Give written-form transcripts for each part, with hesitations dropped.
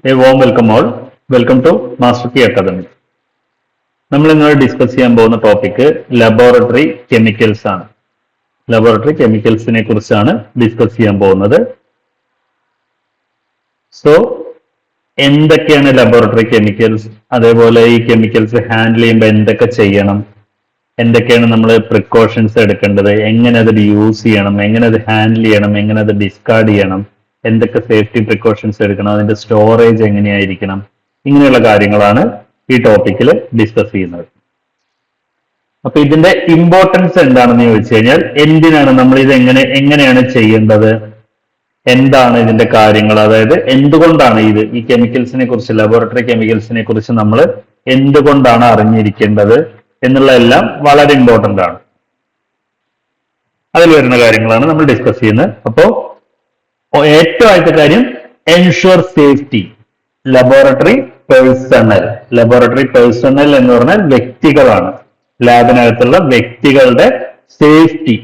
A warm welcome all. Welcome to Master Key Academy. നമ്മൾ ഇന്നോട് discuss ചെയ്യാൻ പോകുന്ന ടോപ്പിക് ലബോറട്ടറി കെമിക്കൽസ് ആണ്. ലബോറട്ടറി കെമിക്കൽസിനെ കുറിച്ചാണ് ഡിസ്കസ് ചെയ്യാൻ പോകുന്നത്. സോ എന്തൊക്കെയാണ് ലബോറട്ടറി കെമിക്കൽസ്, അതേപോലെ ഈ കെമിക്കൽസ് ഹാൻഡിൽ ചെയ്യുമ്പോൾ എന്തൊക്കെ ചെയ്യണം, എന്തൊക്കെയാണ് നമ്മൾ പ്രിക്കോഷൻസ് എടുക്കേണ്ടത്, എങ്ങനെ അത് യൂസ് ചെയ്യണം, എങ്ങനെ അത് ഹാൻഡിൽ ചെയ്യണം, എങ്ങനെ അത് ഡിസ്കാർഡ് ചെയ്യണം, എന്തൊക്കെ സേഫ്റ്റി പ്രിക്കോഷൻസ് എടുക്കണം, അതിന്റെ സ്റ്റോറേജ് എങ്ങനെയായിരിക്കണം, ഇങ്ങനെയുള്ള കാര്യങ്ങളാണ് ഈ ടോപ്പിക്കിൽ ഡിസ്കസ് ചെയ്യുന്നത്. അപ്പൊ ഇതിന്റെ ഇമ്പോർട്ടൻസ് എന്താണെന്ന് ചോദിച്ചു കഴിഞ്ഞാൽ, എന്തിനാണ് നമ്മൾ ഇത് എങ്ങനെയാണ് ചെയ്യേണ്ടത്, എന്താണ് ഇതിന്റെ കാര്യങ്ങൾ, അതായത് എന്തുകൊണ്ടാണ് ഈ കെമിക്കൽസിനെ കുറിച്ച്, ലബോറട്ടറി കെമിക്കൽസിനെ കുറിച്ച് നമ്മൾ എന്തുകൊണ്ടാണ് അറിഞ്ഞിരിക്കേണ്ടത് എന്നുള്ളതെല്ലാം വളരെ ഇമ്പോർട്ടന്റ് ആണ്. അതിൽ വരുന്ന കാര്യങ്ങളാണ് നമ്മൾ ഡിസ്കസ് ചെയ്യുന്നത്. അപ്പോ ഏറ്റവും ആദ്യത്തെ കാര്യം, ensure safety laboratory personal. Laboratory personal എന്ന് പറഞ്ഞാൽ വ്യക്തികളാണ്, ലാബിനകത്തുള്ള വ്യക്തികളുടെ സേഫ്റ്റി.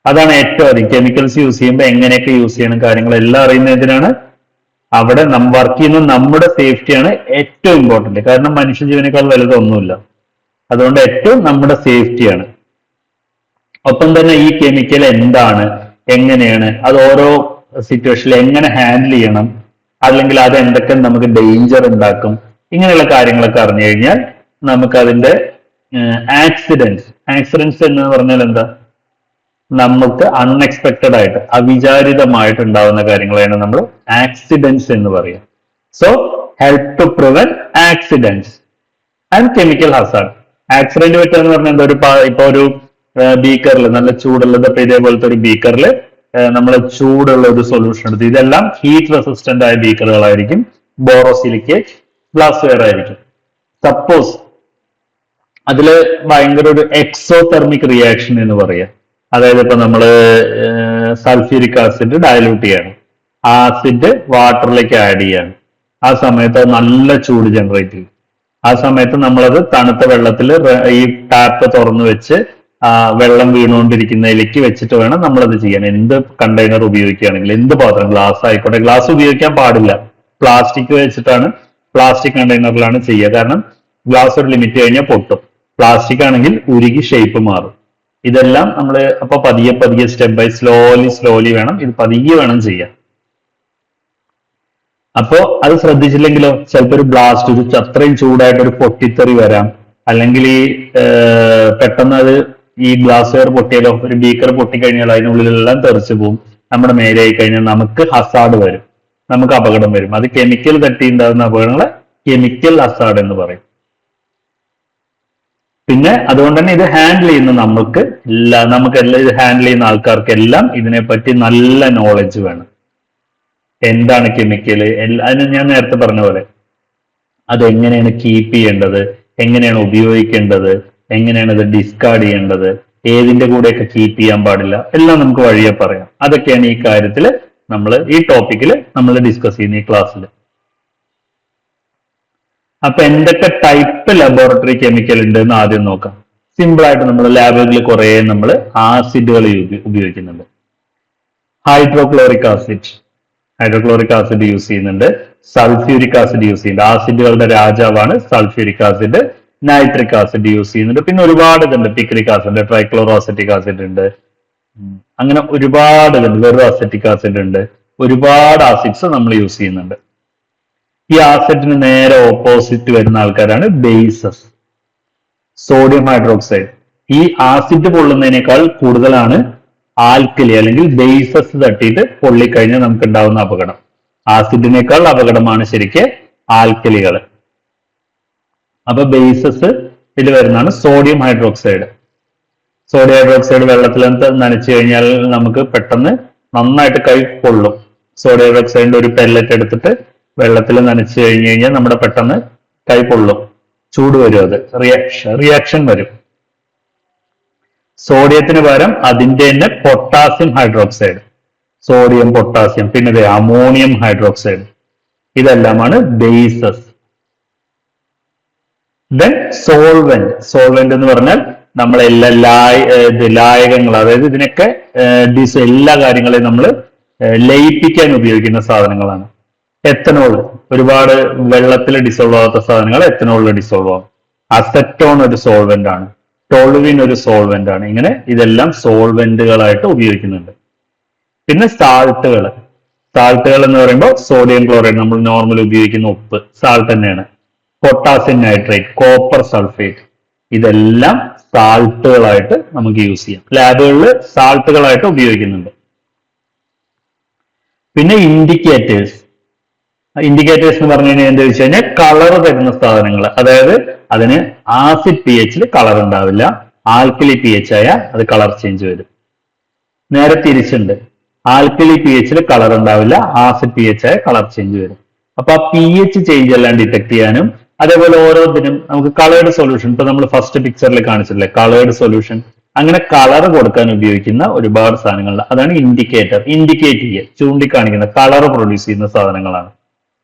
അതാണ് ഏറ്റവും അധികം. കെമിക്കൽസ് യൂസ് ചെയ്യുമ്പോൾ എങ്ങനെയൊക്കെ യൂസ് ചെയ്യണം, കാര്യങ്ങളെല്ലാം അറിയുന്നതിനാണ്. അവിടെ വർക്ക് ചെയ്യുന്ന നമ്മുടെ സേഫ്റ്റിയാണ് ഏറ്റവും ഇമ്പോർട്ടന്റ്. കാരണം മനുഷ്യജീവനേക്കാൾ വലുതൊന്നുമില്ല. അതുകൊണ്ട് ഏറ്റവും നമ്മുടെ സേഫ്റ്റിയാണ്. ഒപ്പം തന്നെ ഈ കെമിക്കൽ എന്താണ്, എങ്ങനെയാണ്, അത് ഓരോ സിറ്റുവേഷനിൽ എങ്ങനെ ഹാൻഡിൽ ചെയ്യണം, അല്ലെങ്കിൽ അത് എന്തൊക്കെ നമുക്ക് ഡേഞ്ചർ ഉണ്ടാക്കും, ഇങ്ങനെയുള്ള കാര്യങ്ങളൊക്കെ അറിഞ്ഞു കഴിഞ്ഞാൽ നമുക്ക് അതിന്റെ ആക്സിഡൻസ് എന്ന് പറഞ്ഞാൽ എന്താ, നമുക്ക് അൺഎക്സ്പെക്റ്റഡ് ആയിട്ട് അവിചാരിതമായിട്ട് ഉണ്ടാവുന്ന കാര്യങ്ങളാണ് നമ്മൾ ആക്സിഡൻസ് എന്ന് പറയുക. So help to prevent accidents and chemical hazard. Accident പറ്റുക എന്ന് പറഞ്ഞാൽ എന്താ, ഇപ്പൊ ഒരു ബീക്കറിൽ നല്ല ചൂടുള്ളത്, ഇപ്പൊ ഇതേപോലത്തെ ഒരു ബീക്കറിൽ നമ്മൾ ചൂടുള്ള ഒരു സൊല്യൂഷൻ എടുത്ത്, ഇതെല്ലാം ഹീറ്റ് റെസിസ്റ്റന്റ് ആയ ബീക്കറുകളായിരിക്കും, ബോറോസിലിക്കേറ്റ് ഗ്ലാസ് വെയർ ആയിരിക്കും. സപ്പോസ് അതില് ഭയങ്കര ഒരു എക്സോതെർമിക് റിയാക്ഷൻ എന്ന് പറയാം. അതായത് ഇപ്പൊ നമ്മള് സൾഫ്യൂരിക് ആസിഡ് ഡയലൂട്ട് ചെയ്യാണ്, ആസിഡ് വാട്ടറിലേക്ക് ആഡ് ചെയ്യാണ്. ആ സമയത്ത് നല്ല ചൂട് ജനറേറ്റ് ചെയ്യും. ആ സമയത്ത് നമ്മളത് തണുത്ത വെള്ളത്തിൽ ഈ ടാപ്പ് തുറന്നു വെച്ച് വെള്ളം വീണുകൊണ്ടിരിക്കുന്നതിലേക്ക് വെച്ചിട്ട് വേണം നമ്മളത് ചെയ്യാൻ. എന്ത് കണ്ടെയ്നർ ഉപയോഗിക്കുകയാണെങ്കിൽ, എന്ത് പാത്രം, ഗ്ലാസ് ആയിക്കോട്ടെ. ഗ്ലാസ് ഉപയോഗിക്കാൻ പാടില്ല, പ്ലാസ്റ്റിക് വെച്ചിട്ടാണ്, പ്ലാസ്റ്റിക് കണ്ടെയ്നറിലാണ് ചെയ്യുക. കാരണം ഗ്ലാസ് ഒരു ലിമിറ്റ് കഴിഞ്ഞാൽ പൊട്ടും. പ്ലാസ്റ്റിക് ആണെങ്കിൽ ഉരുകി ഷേപ്പ് മാറും. ഇതെല്ലാം നമ്മൾ അപ്പൊ പതിയെ സ്റ്റെപ്പ് ബൈ സ്ലോലി വേണം, ഇത് പതിയെ വേണം ചെയ്യാൻ. അപ്പോ അത് ശ്രദ്ധിച്ചില്ലെങ്കിലോ ചിലപ്പോൾ ഒരു ബ്ലാസ്റ്റ്, ഒരു അത്രയും ചൂടായിട്ട് ഒരു പൊട്ടിത്തെറി വരാം. അല്ലെങ്കിൽ ഈ പെട്ടെന്ന് അത് ഈ ഗ്ലാസ് വെയർ പൊട്ടിയാലോ, ഒരു ബീക്കർ പൊട്ടിക്കഴിഞ്ഞാൽ അതിനുള്ളിലെല്ലാം തെറിച്ചു പോകും. നമ്മുടെ മേലെ ആയി കഴിഞ്ഞാൽ നമുക്ക് ഹസാർഡ് വരും, നമുക്ക് അപകടം വരും. അത് കെമിക്കൽ തട്ടി ഉണ്ടാകുന്ന അപകടങ്ങളെ കെമിക്കൽ ഹസാർഡ് എന്ന് പറയും. പിന്നെ അതുകൊണ്ട് തന്നെ ഇത് ഹാൻഡിൽ ചെയ്യുന്ന നമുക്കെല്ലാം ഇത് ഹാൻഡിൽ ചെയ്യുന്ന ആൾക്കാർക്കെല്ലാം ഇതിനെപ്പറ്റി നല്ല നോളജ് വേണം. എന്താണ് കെമിക്കൽ, അതിന് ഞാൻ നേരത്തെ പറഞ്ഞ പോലെ അതെങ്ങനെയാണ് കീപ്പ് ചെയ്യേണ്ടത്, എങ്ങനെയാണ് ഉപയോഗിക്കേണ്ടത്, എങ്ങനെയാണ് ഇത് ഡിസ്കാർഡ് ചെയ്യേണ്ടത്, ഏതിന്റെ കൂടെയൊക്കെ കീപ്പ് ചെയ്യാൻ പാടില്ല, എല്ലാം നമുക്ക് വഴിയെ പറയാം. അതൊക്കെയാണ് ഈ കാര്യത്തിൽ നമ്മൾ ഈ ടോപ്പിക്കിൽ നമ്മൾ ഡിസ്കസ് ചെയ്യുന്ന ഈ ക്ലാസ്സിൽ. അപ്പൊ എന്തൊക്കെ ടൈപ്പ് ലബോറട്ടറി കെമിക്കൽ ഉണ്ട് എന്ന് ആദ്യം നോക്കാം. സിമ്പിൾ ആയിട്ട് നമ്മൾ ലാബുകളിൽ കുറെ നമ്മൾ ആസിഡുകൾ ഉപയോഗിക്കുന്നുണ്ട്. ഹൈഡ്രോക്ലോറിക് ആസിഡ് യൂസ് ചെയ്യുന്നുണ്ട്, സൾഫ്യൂരിക് ആസിഡ് യൂസ് ചെയ്യുന്നുണ്ട്. ആസിഡുകളുടെ രാജാവാണ് sulphuric acid. Nitric acid use ചെയ്യുന്നുണ്ട്. പിന്നെ ഒരുപാട് ഇതുണ്ട്, picric acid, trichloro acetic acid ഉണ്ട്, അങ്ങനെ ഒരുപാട് ഇതുണ്ട്, വെറും അസറ്റിക് ആസിഡ് ഉണ്ട്. ഒരുപാട് ആസിഡ്സ് നമ്മൾ യൂസ് ചെയ്യുന്നുണ്ട്. ഈ ആസിഡിന് നേരെ ഓപ്പോസിറ്റ് വരുന്ന ആൾക്കാരാണ് ബേസസ്. Sodium hydroxide. ഈ ആസിഡ് പൊള്ളുന്നതിനേക്കാൾ കൂടുതലാണ് ആൽക്കലി അല്ലെങ്കിൽ ബേസസ് തട്ടിയിട്ട് പൊള്ളിക്കഴിഞ്ഞാൽ നമുക്ക് ഉണ്ടാവുന്ന അപകടം. ആസിഡിനേക്കാൾ അപകടമാണ് ശരിക്ക് ആൽക്കലികൾ. അപ്പൊ ബേസസ് ഇതിൽ വരുന്നതാണ് സോഡിയം ഹൈഡ്രോക്സൈഡ്. സോഡിയം ഹൈഡ്രോക്സൈഡ് വെള്ളത്തിൽ നനച്ചു കഴിഞ്ഞാൽ നമുക്ക് പെട്ടെന്ന് നന്നായിട്ട് കൈ പൊള്ളും. സോഡിയം ഹൈഡ്രോക്സൈഡിന്റെ ഒരു പെല്ലറ്റ് എടുത്തിട്ട് വെള്ളത്തിൽ നനച്ചു കഴിഞ്ഞാൽ നമ്മുടെ പെട്ടെന്ന് കൈ പൊള്ളും, ചൂട് വരും, അത് റിയാക്ഷൻ വരും. സോഡിയത്തിന് പകരം അതിന്റെ തന്നെ പൊട്ടാസ്യം ഹൈഡ്രോക്സൈഡ്, സോഡിയം, പൊട്ടാസ്യം, പിന്നെ അമോണിയം ഹൈഡ്രോക്സൈഡ്, ഇതെല്ലാമാണ് ബേസസ്. ദെൻ സോൾവെന്റ് എന്ന് പറഞ്ഞാൽ നമ്മളെല്ലാ ലായകങ്ങൾ, അതായത് ഇതിനൊക്കെ എല്ലാ കാര്യങ്ങളെയും നമ്മൾ ലയിപ്പിക്കാൻ ഉപയോഗിക്കുന്ന സാധനങ്ങളാണ്. എത്തനോൾ, ഒരുപാട് വെള്ളത്തിൽ ഡിസോൾവ് ആവാത്ത സാധനങ്ങൾ എത്തനോളിൽ ഡിസോൾവ് ആവും. അസറ്റോൺ ഒരു സോൾവെന്റ് ആണ്, ടോളുവിൻ ഒരു സോൾവെന്റ് ആണ്. ഇങ്ങനെ ഇതെല്ലാം സോൾവെന്റുകളായിട്ട് ഉപയോഗിക്കുന്നുണ്ട്. പിന്നെ സാൾട്ടുകൾ എന്ന് പറയുമ്പോൾ സോഡിയം ക്ലോറൈഡ്, നമ്മൾ നോർമൽ ഉപയോഗിക്കുന്ന ഉപ്പ് സാൾട്ട് തന്നെയാണ്. പൊട്ടാസ്യം നൈട്രേറ്റ്, കോപ്പർ സൾഫേറ്റ്, ഇതെല്ലാം സാൾട്ടുകളായിട്ട് നമുക്ക് യൂസ് ചെയ്യാം. ലാബുകളിൽ സാൾട്ടുകളായിട്ട് ഉപയോഗിക്കുന്നുണ്ട്. പിന്നെ ഇൻഡിക്കേറ്റേഴ്സ് എന്ന് പറഞ്ഞു കഴിഞ്ഞാൽ എന്താ വെച്ച് കഴിഞ്ഞാൽ കളർ തരുന്ന സാധനങ്ങൾ. അതായത് അതിന് ആസിഡ് പി എച്ചിൽ കളർ ഉണ്ടാവില്ല, ആൽക്കലി പി എച്ച് ആയാൽ അത് കളർ ചേഞ്ച് വരും. നേരെ തിരിച്ചുണ്ട്, ആൽക്കലി പി എച്ചിൽ കളർ ഉണ്ടാവില്ല, ആസിഡ് പി എച്ച് ആയ കളർ ചേഞ്ച് വരും. അപ്പൊ ആ പി എച്ച് ചേഞ്ച് എല്ലാം ഡിറ്റക്ട് ചെയ്യാനും, അതേപോലെ ഓരോന്നിനും നമുക്ക് കളേർഡ് സൊല്യൂഷൻ, ഇപ്പൊ നമ്മൾ ഫസ്റ്റ് പിക്ചറിൽ കാണിച്ചില്ലേ കളേർഡ് സൊല്യൂഷൻ, അങ്ങനെ കളർ കൊടുക്കാൻ ഉപയോഗിക്കുന്ന ഒരുപാട് സാധനങ്ങളുണ്ട്. അതാണ് ഇൻഡിക്കേറ്റർ. ഇൻഡിക്കേറ്റ് ചെയ്യുക, ചൂണ്ടിക്കാണിക്കുന്ന, കളർ പ്രൊഡ്യൂസ് ചെയ്യുന്ന സാധനങ്ങളാണ്.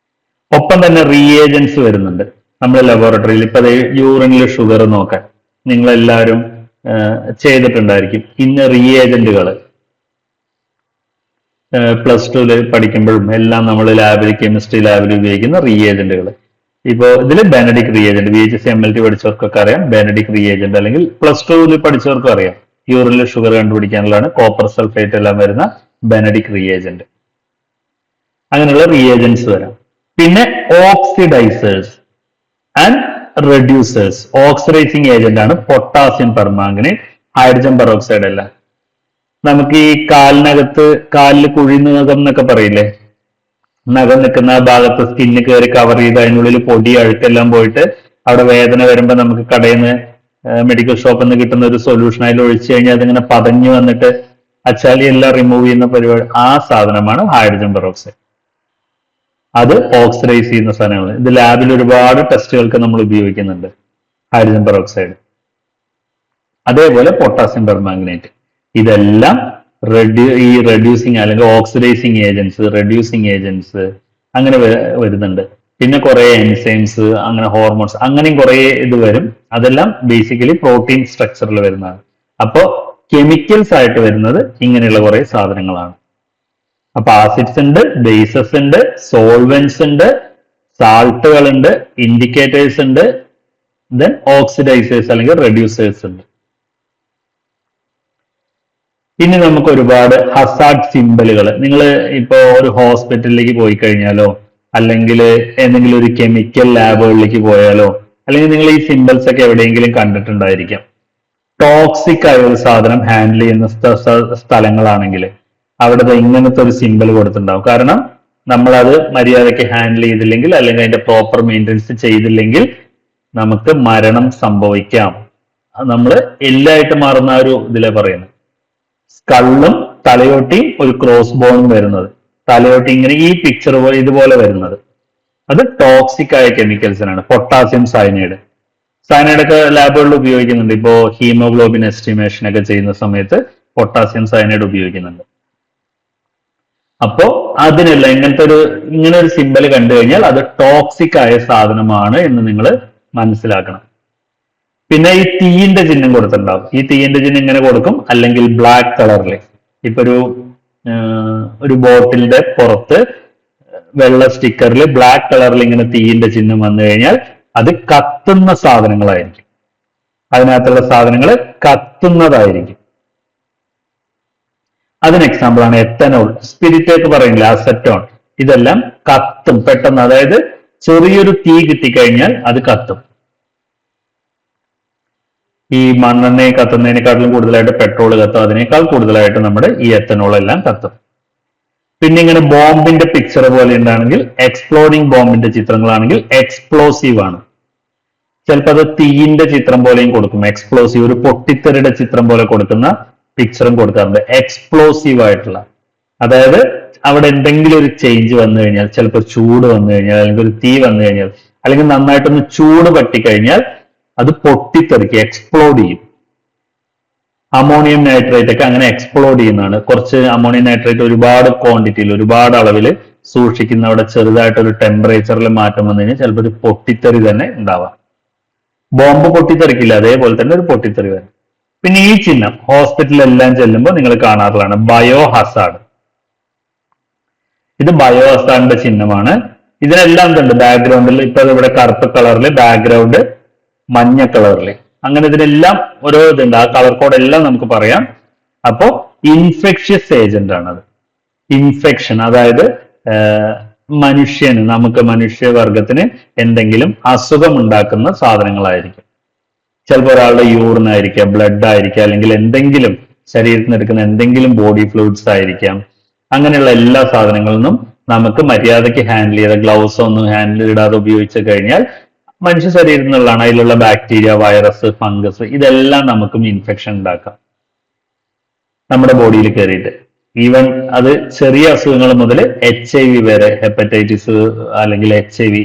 ഒപ്പം തന്നെ റിയേജൻസ് വരുന്നുണ്ട് നമ്മുടെ ലബോറട്ടറിയിൽ. ഇപ്പൊ യൂറിനിൽ ഷുഗർ നോക്കാൻ നിങ്ങൾ എല്ലാവരും ചെയ്തിട്ടുണ്ടായിരിക്കും. ഇന്ന് റിയേജന്റുകൾ പ്ലസ് ടുവിൽ പഠിക്കുമ്പോഴും എല്ലാം നമ്മൾ ലാബിൽ, കെമിസ്ട്രി ലാബിൽ ഉപയോഗിക്കുന്ന റിയേജന്റുകൾ. ഇപ്പോൾ ഇതിൽ ബെനഡിക് റിയേജന്റ്, VHSC MLT പഠിച്ചവർക്കൊക്കെ അറിയാം ബെനഡിക് റിയേജന്റ്, അല്ലെങ്കിൽ പ്ലസ് ടുവിൽ പഠിച്ചവർക്കും അറിയാം യൂറിനിൽ ഷുഗർ കണ്ടുപിടിക്കാനുള്ളതാണ് കോപ്പർ സൾഫേറ്റ് എല്ലാം വരുന്ന ബെനഡിക് റിയേജന്റ്. അങ്ങനെയുള്ള റിയേജന്റ്സ് വരാം. പിന്നെ ഓക്സിഡൈസേഴ്സ് ആൻഡ് റെഡ്യൂസേഴ്സ്. ഓക്സിഡൈസിങ് ഏജന്റ് ആണ് പൊട്ടാസ്യം പെർമാംഗനേറ്റ്, ഹൈഡ്രജൻ പെറോക്സൈഡ് എല്ലാം. നമുക്ക് ഈ കാലിൽ കുഴിന് നഖം എന്നൊക്കെ പറയില്ലേ, നഖം നിൽക്കുന്ന ആ ഭാഗത്ത് സ്കിന്ന് കയറി കവർ ചെയ്ത് അതിനുള്ളിൽ പൊടി അഴുക്കെല്ലാം പോയിട്ട് അവിടെ വേദന വരുമ്പോൾ നമുക്ക് കടയിൽ നിന്ന് മെഡിക്കൽ ഷോപ്പിൽ നിന്ന് കിട്ടുന്ന ഒരു സൊല്യൂഷൻ അതിൽ ഒഴിച്ചു കഴിഞ്ഞാൽ അതിങ്ങനെ പതഞ്ഞു വന്നിട്ട് അച്ചാലി എല്ലാം റിമൂവ് ചെയ്യുന്ന പരിപാടി, ആ സാധനമാണ് ഹൈഡ്രജൻ പെറോക്സൈഡ്. അത് ഓക്സിഡൈസ് ചെയ്യുന്ന സാധനങ്ങൾ. ഇത് ലാബിൽ ഒരുപാട് ടെസ്റ്റുകൾക്ക് നമ്മൾ ഉപയോഗിക്കുന്നുണ്ട് ഹൈഡ്രജൻ പെറോക്സൈഡ്. അതേപോലെ പൊട്ടാസ്യം പെർമാംഗനേറ്റ്, ഇതെല്ലാം ഈ റെഡ്യൂസിങ് അല്ലെങ്കിൽ ഓക്സിഡൈസിങ് ഏജൻസ്, റെഡ്യൂസിങ് ഏജൻസ് അങ്ങനെ വരുന്നുണ്ട്. പിന്നെ കുറെ എൻസൈംസ്, അങ്ങനെ ഹോർമോൺസ്, അങ്ങനെയും കുറെ ഇത് വരും. അതെല്ലാം ബേസിക്കലി പ്രോട്ടീൻ സ്ട്രക്ചറിൽ വരുന്നതാണ്. അപ്പോ കെമിക്കൽസ് ആയിട്ട് വരുന്നത് ഇങ്ങനെയുള്ള കുറെ സാധനങ്ങളാണ്. അപ്പൊ ആസിഡ്സ് ഉണ്ട്, ബേസസ് ഉണ്ട്, സോൾവെന്റ്സ് ഉണ്ട്, സാൾട്ടുകൾ ഉണ്ട്, ഇൻഡിക്കേറ്റേഴ്സ് ഉണ്ട്, ദെൻ ഓക്സിഡൈസേഴ്സ് അല്ലെങ്കിൽ റെഡ്യൂസേഴ്സ് ഉണ്ട്. ഇനി നമുക്ക് ഒരുപാട് ഹസാർഡ് സിമ്പലുകൾ, നിങ്ങൾ ഇപ്പോ ഒരു ഹോസ്പിറ്റലിലേക്ക് പോയി കഴിഞ്ഞാലോ, അല്ലെങ്കിൽ ഏതെങ്കിലും ഒരു കെമിക്കൽ ലാബുകളിലേക്ക് പോയാലോ, അല്ലെങ്കിൽ നിങ്ങൾ ഈ സിമ്പിൾസ് ഒക്കെ എവിടെയെങ്കിലും കണ്ടിട്ടുണ്ടായിരിക്കാം. ടോക്സിക് ആയ ഒരു സാധനം ഹാൻഡിൽ ചെയ്യുന്ന സ്ഥലങ്ങളാണെങ്കിൽ അവിടെ ഇങ്ങനത്തെ ഒരു സിമ്പിൾ കൊടുത്തിട്ടുണ്ടാവും. കാരണം നമ്മളത് മര്യാദയ്ക്ക് ഹാൻഡിൽ ചെയ്തില്ലെങ്കിൽ, അല്ലെങ്കിൽ അതിന്റെ പ്രോപ്പർ മെയിൻ്റെനൻസ് ചെയ്തില്ലെങ്കിൽ നമുക്ക് മരണം സംഭവിക്കാം. നമ്മൾ എല്ലായിട്ട് മാറുന്ന ഒരു ഇതിലെ പറയുന്നത്. സ്കള്ളും തലയോട്ടിയും ഒരു ക്രോസ് ബോണും വരുന്നത്, തലയോട്ടി ഇങ്ങനെ ഈ പിക്ചർ ഇതുപോലെ വരുന്നത്, അത് ടോക്സിക് ആയ കെമിക്കൽസിനാണ്. പൊട്ടാസ്യം സയനൈഡ് ഒക്കെ ലാബുകളിൽ ഉപയോഗിക്കുന്നുണ്ട്. ഇപ്പോ ഹീമോഗ്ലോബിൻ എസ്റ്റിമേഷൻ ഒക്കെ ചെയ്യുന്ന സമയത്ത് പൊട്ടാസ്യം സയനൈഡ് ഉപയോഗിക്കുന്നുണ്ട്. അപ്പോ അതിനെല്ലാം ഇങ്ങനെ ഒരു സിമ്പൽ കണ്ടു കഴിഞ്ഞാൽ അത് ടോക്സിക് ആയ സാധനമാണ് എന്ന് നിങ്ങൾ മനസ്സിലാക്കണം. പിന്നെ ഈ തീയിന്റെ ചിഹ്നം കൊടുത്തിട്ടുണ്ടാവും. ഈ തീയിന്റെ ചിഹ്നം ഇങ്ങനെ കൊടുക്കും, അല്ലെങ്കിൽ ബ്ലാക്ക് കളറിൽ. ഇപ്പൊ ഒരു ബോട്ടിലിന്റെ പുറത്ത് വെള്ള സ്റ്റിക്കറിൽ ബ്ലാക്ക് കളറിൽ ഇങ്ങനെ തീയിന്റെ ചിഹ്നം വന്നു കഴിഞ്ഞാൽ അത് കത്തുന്ന സാധനങ്ങളായിരിക്കും. അതിനകത്തുള്ള സാധനങ്ങൾ കത്തുന്നതായിരിക്കും. അതിന് എക്സാമ്പിൾ ആണ് എത്തനോൾ, സ്പിരിറ്റ് ഒക്കെ പറയുന്നില്ല, അസറ്റോൺ, ഇതെല്ലാം കത്തും പെട്ടെന്ന്. അതായത് ചെറിയൊരു തീ കിട്ടിക്കഴിഞ്ഞാൽ അത് കത്തും. ഈ മണ്ണെണ്ണയെ കത്തുന്നതിനേക്കാട്ടിലും കൂടുതലായിട്ട് പെട്രോൾ കത്തും, അതിനേക്കാൾ കൂടുതലായിട്ട് നമ്മുടെ ഈ എത്തനോൾ എല്ലാം കത്തും. പിന്നെ ഇങ്ങനെ ബോംബിന്റെ പിക്ചർ പോലെ ഉണ്ടാണെങ്കിൽ, എക്സ്പ്ലോഡിംഗ് ബോംബിന്റെ ചിത്രങ്ങളാണെങ്കിൽ എക്സ്പ്ലോസീവ് ആണ്. ചിലപ്പോൾ അത് തീയിന്റെ ചിത്രം പോലെയും കൊടുക്കും, എക്സ്പ്ലോസീവ്, ഒരു പൊട്ടിത്തെറിയുടെ ചിത്രം പോലെ കൊടുക്കുന്ന പിക്ചറും കൊടുക്കാറുണ്ട്, എക്സ്പ്ലോസീവ് ആയിട്ടുള്ള. അതായത് അവിടെ എന്തെങ്കിലും ഒരു ചേഞ്ച് വന്നു കഴിഞ്ഞാൽ, ചിലപ്പോൾ ചൂട് വന്നു കഴിഞ്ഞാൽ, അല്ലെങ്കിൽ ഒരു തീ വന്നു കഴിഞ്ഞാൽ, അല്ലെങ്കിൽ നന്നായിട്ടൊന്ന് ചൂട് പറ്റിക്കഴിഞ്ഞാൽ അത് പൊട്ടിത്തെറിക്കുക, എക്സ്പ്ലോഡ് ചെയ്യും. അമോണിയം നൈട്രേറ്റ് ഒക്കെ അങ്ങനെ എക്സ്പ്ലോഡ് ചെയ്യുന്നതാണ്. കുറച്ച് അമോണിയം നൈട്രേറ്റ് ഒരുപാട് ക്വാണ്ടിറ്റിയിൽ, ഒരുപാട് അളവിൽ സൂക്ഷിക്കുന്ന അവിടെ ചെറുതായിട്ടൊരു ടെമ്പറേച്ചറിൽ മാറ്റം വന്നു കഴിഞ്ഞാൽ ചിലപ്പോൾ ഒരു പൊട്ടിത്തെറി തന്നെ ഉണ്ടാവാം. ബോംബ് പൊട്ടിത്തെറിക്കില്ല, അതേപോലെ തന്നെ ഒരു പൊട്ടിത്തെറി വരും. പിന്നെ ഈ ചിഹ്നം ഹോസ്പിറ്റലിലെല്ലാം ചെല്ലുമ്പോൾ നിങ്ങൾ കാണാറുള്ളതാണ്, ബയോ ഹസാർഡ്. ഇത് ബയോ ഹസാർഡിന്റെ ചിഹ്നമാണ്. ഇതിനെല്ലാം എന്തുണ്ട് ബാക്ക്ഗ്രൗണ്ടിൽ, ഇപ്പൊ ഇവിടെ കറുപ്പ് കളറിൽ, ബാക്ക്ഗ്രൗണ്ട് മഞ്ഞ കളറിൽ, അങ്ങനെ ഇതിനെല്ലാം ഓരോ ഇതുണ്ട്. ആ കളർ കോഡ് എല്ലാം നമുക്ക് പറയാം. അപ്പോ ഇൻഫെക്ഷ്യസ് ഏജന്റ് ആണത്. ഇൻഫെക്ഷൻ, അതായത് മനുഷ്യന്, നമുക്ക് മനുഷ്യവർഗത്തിന് എന്തെങ്കിലും അസുഖം ഉണ്ടാക്കുന്ന സാധനങ്ങളായിരിക്കും. ചിലപ്പോൾ ഒരാളുടെ യൂറിൻ ആയിരിക്കാം, ബ്ലഡ് ആയിരിക്കാം, അല്ലെങ്കിൽ എന്തെങ്കിലും ശരീരത്തിൽ നിന്ന് എടുക്കുന്ന എന്തെങ്കിലും ബോഡി ഫ്ലൂയിഡ്സ് ആയിരിക്കാം. അങ്ങനെയുള്ള എല്ലാ സാധനങ്ങളിൽ നിന്നും നമുക്ക് മര്യാദയ്ക്ക് ഹാൻഡിൽ ചെയ്ത, ഗ്ലൗസ് ഒന്നും ഹാൻഡിൽ ഇടാതെ ഉപയോഗിച്ച് കഴിഞ്ഞാൽ മനുഷ്യ ശരീരത്തിൽ നിന്നുള്ളതാണ്. അതിലുള്ള ബാക്ടീരിയ, വൈറസ്, ഫംഗസ്, ഇതെല്ലാം നമുക്കും ഇൻഫെക്ഷൻ ഉണ്ടാക്കാം നമ്മുടെ ബോഡിയിൽ കയറിയിട്ട്. ഈവൻ അത് ചെറിയ അസുഖങ്ങൾ മുതൽ HIV വരെ, ഹെപ്പറ്റൈറ്റിസ് അല്ലെങ്കിൽ HIV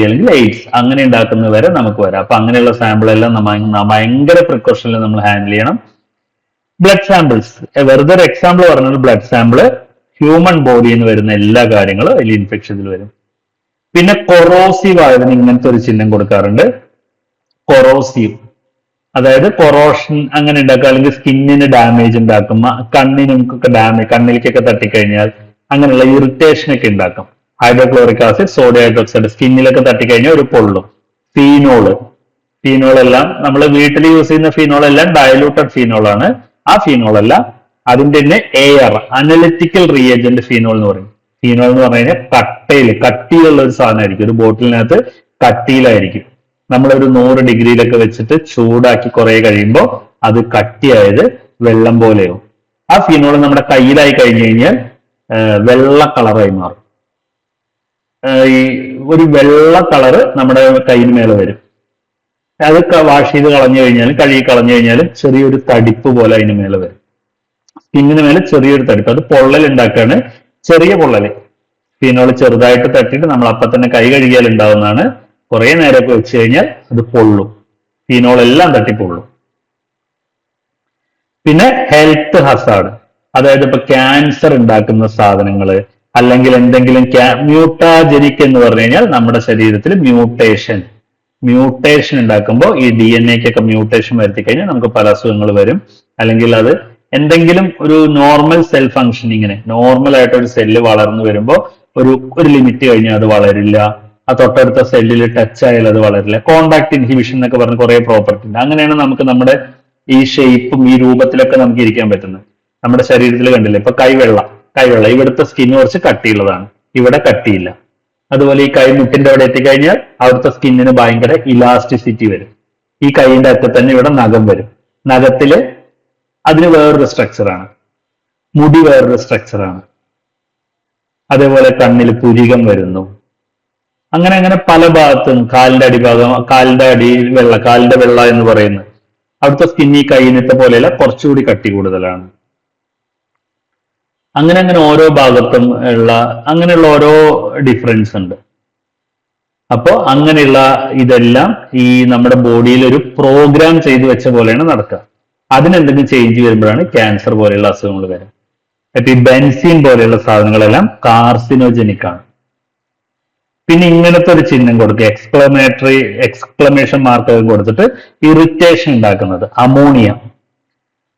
അല്ലെങ്കിൽ എയ്ഡ്സ് അങ്ങനെ ഉണ്ടാക്കുന്നത് വരെ നമുക്ക് വരാം. അപ്പൊ അങ്ങനെയുള്ള സാമ്പിൾ എല്ലാം ഭയങ്കര പ്രിക്കോഷനിൽ നമ്മൾ ഹാൻഡിൽ ചെയ്യണം. ബ്ലഡ് സാമ്പിൾസ്, വെറുതെ ഒരു എക്സാമ്പിൾ പറഞ്ഞത്, ബ്ലഡ് സാമ്പിള് ഹ്യൂമൻ ബോഡിയിൽ നിന്ന് വരുന്ന എല്ലാ കാര്യങ്ങളും അതിൽ ഇൻഫെക്ഷനിൽ വരും. പിന്നെ കൊറോസീവ് ആയതിന് ഇങ്ങനത്തെ ഒരു ചിഹ്നം കൊടുക്കാറുണ്ട്. കൊറോസീവ്, അതായത് കൊറോഷൻ അങ്ങനെ ഉണ്ടാക്കുക, അല്ലെങ്കിൽ സ്കിന്നിന് ഡാമേജ് ഉണ്ടാക്കും, കണ്ണിനൊക്കെ ഡാമേജ്, കണ്ണിലേക്കൊക്കെ തട്ടിക്കഴിഞ്ഞാൽ അങ്ങനെയുള്ള ഇറിറ്റേഷൻ ഒക്കെ ഉണ്ടാക്കും. ഹൈഡ്രോക്ലോറിക് ആസിഡ്, സോഡിയം ഹൈഡ്രോക്സൈഡ് സ്കിന്നിലൊക്കെ തട്ടിക്കഴിഞ്ഞാൽ ഒരു പൊള്ളും. ഫീനോൾ എല്ലാം നമ്മൾ വീട്ടിൽ യൂസ് ചെയ്യുന്ന ഫീനോൾ എല്ലാം ഡയലൂട്ടഡ് ഫീനോൾ ആണ്. ആ ഫീനോൾ അല്ല, അതിന്റെ തന്നെ എയർ അനലിറ്റിക്കൽ റിയേജന്റ് ഫീനോൾ എന്ന് പറയും. ഫീനോൾ എന്ന് പറഞ്ഞു കഴിഞ്ഞാൽ കട്ടിയുള്ള ഒരു സാധനമായിരിക്കും. ഒരു ബോട്ടിലിനകത്ത് കട്ടിയിലായിരിക്കും. നമ്മളൊരു 100 ഡിഗ്രിയിലൊക്കെ വെച്ചിട്ട് ചൂടാക്കി കുറെ കഴിയുമ്പോൾ അത് കട്ടിയായത് വെള്ളം പോലെയാവും. ആ ഫീനോൾ നമ്മുടെ കയ്യിലായി കഴിഞ്ഞു കഴിഞ്ഞാൽ വെള്ള കളറായി മാറും. ഈ ഒരു വെള്ള കളറ് നമ്മുടെ കയ്യിന് മേലെ വരും. അത് വാഷ് ചെയ്ത് കളഞ്ഞു കഴിഞ്ഞാലും കഴുകി കളഞ്ഞു കഴിഞ്ഞാലും ചെറിയൊരു തടിപ്പ് പോലെ അതിന് മേലെ വരും. സ്കിന്നിന് മേലെ ചെറിയൊരു തടിപ്പ്, അത് പൊള്ളൽ ഉണ്ടാക്കാണ്. ചെറിയ പൊള്ളല്, ഫീനോൾ ചെറുതായിട്ട് തട്ടിയിട്ട് നമ്മൾ അപ്പം തന്നെ കൈ കഴുകിയാൽ ഉണ്ടാവുന്നതാണ്. കുറെ നേരമൊക്കെ വെച്ച് കഴിഞ്ഞാൽ അത് പൊള്ളും, ഫീനോൾ എല്ലാം തട്ടിപ്പൊള്ളും. പിന്നെ ഹെൽത്ത് ഹസാർഡ്, അതായത് ഇപ്പൊ ക്യാൻസർ ഉണ്ടാക്കുന്ന സാധനങ്ങള്, അല്ലെങ്കിൽ എന്തെങ്കിലും മ്യൂട്ടാജനിക് എന്ന് പറഞ്ഞു കഴിഞ്ഞാൽ നമ്മുടെ ശരീരത്തിൽ മ്യൂട്ടേഷൻ ഉണ്ടാക്കുമ്പോൾ ഈ DNA-ക്കൊക്കെ മ്യൂട്ടേഷൻ വരുത്തി കഴിഞ്ഞാൽ നമുക്ക് പല അസുഖങ്ങൾ വരും. അല്ലെങ്കിൽ അത് എന്തെങ്കിലും ഒരു നോർമൽ സെൽ ഫംഗ്ഷനിങ്ങിന്, നോർമൽ ആയിട്ട് ഒരു സെല്ല് വളർന്നു വരുമ്പോൾ ഒരു ലിമിറ്റ് കഴിഞ്ഞാൽ അത് വളരില്ല. ആ തൊട്ടടുത്ത സെല്ലിൽ ടച്ച് ആയാൽ അത് വളരില്ല. കോണ്ടാക്ട് ഇൻഹിബിഷൻ എന്നൊക്കെ പറഞ്ഞ് കുറെ പ്രോപ്പർട്ടി ഉണ്ട്. അങ്ങനെയാണ് നമുക്ക് നമ്മുടെ ഈ ഷേപ്പും ഈ രൂപത്തിലൊക്കെ നമുക്ക് ഇരിക്കാൻ പറ്റുന്നത്. നമ്മുടെ ശരീരത്തിൽ കണ്ടില്ലേ, ഇപ്പൊ കൈവെള്ള ഇവിടുത്തെ സ്കിൻ കുറച്ച് കട്ടിയുള്ളതാണ്, ഇവിടെ കട്ടിയില്ല. അതുപോലെ ഈ കൈമുട്ടിന്റെ അവിടെ എത്തിക്കഴിഞ്ഞാൽ അവിടുത്തെ സ്കിന്നിന് ഭയങ്കര ഇലാസ്റ്റിസിറ്റി വരും. ഈ കൈയിന്റെ അറ്റത്ത് തന്നെ ഇവിടെ നഖം വരും. നഖത്തില് അതിന് വേറൊരു സ്ട്രക്ചറാണ്, മുടി വേറൊരു സ്ട്രക്ചറാണ്. അതേപോലെ കണ്ണിൽ പുരികം വരുന്നു. അങ്ങനെ പല ഭാഗത്തും കാലിന്റെ അടിഭാഗം, കാലിന്റെ വെള്ള എന്ന് പറയുന്നത് അവിടുത്തെ സ്കിൻ ഈ കൈയിനത്തെ പോലെയല്ല, കുറച്ചുകൂടി കട്ടി കൂടുതലാണ്. അങ്ങനെ ഓരോ ഭാഗത്തും അങ്ങനെയുള്ള ഓരോ ഡിഫറൻസ് ഉണ്ട്. അപ്പോ അങ്ങനെയുള്ള ഇതെല്ലാം ഈ നമ്മുടെ ബോഡിയിൽ ഒരു പ്രോഗ്രാം ചെയ്തു വെച്ച പോലെയാണ് നടക്കുക. അതിനെന്തെങ്കിലും ചേഞ്ച് വരുമ്പോഴാണ് ക്യാൻസർ പോലെയുള്ള അസുഖങ്ങൾ വരാം. അപ്പൊ ഈ ബെൻസീൻ പോലെയുള്ള സാധനങ്ങളെല്ലാം കാർസിനോജനിക് ആണ്. പിന്നെ ഇങ്ങനത്തെ ഒരു ചിഹ്നം കൊടുക്കുക, എക്സ്ക്ലമേഷൻ മാർക്ക് കൊടുത്തിട്ട് ഇറിറ്റേഷൻ ഉണ്ടാക്കുന്നത്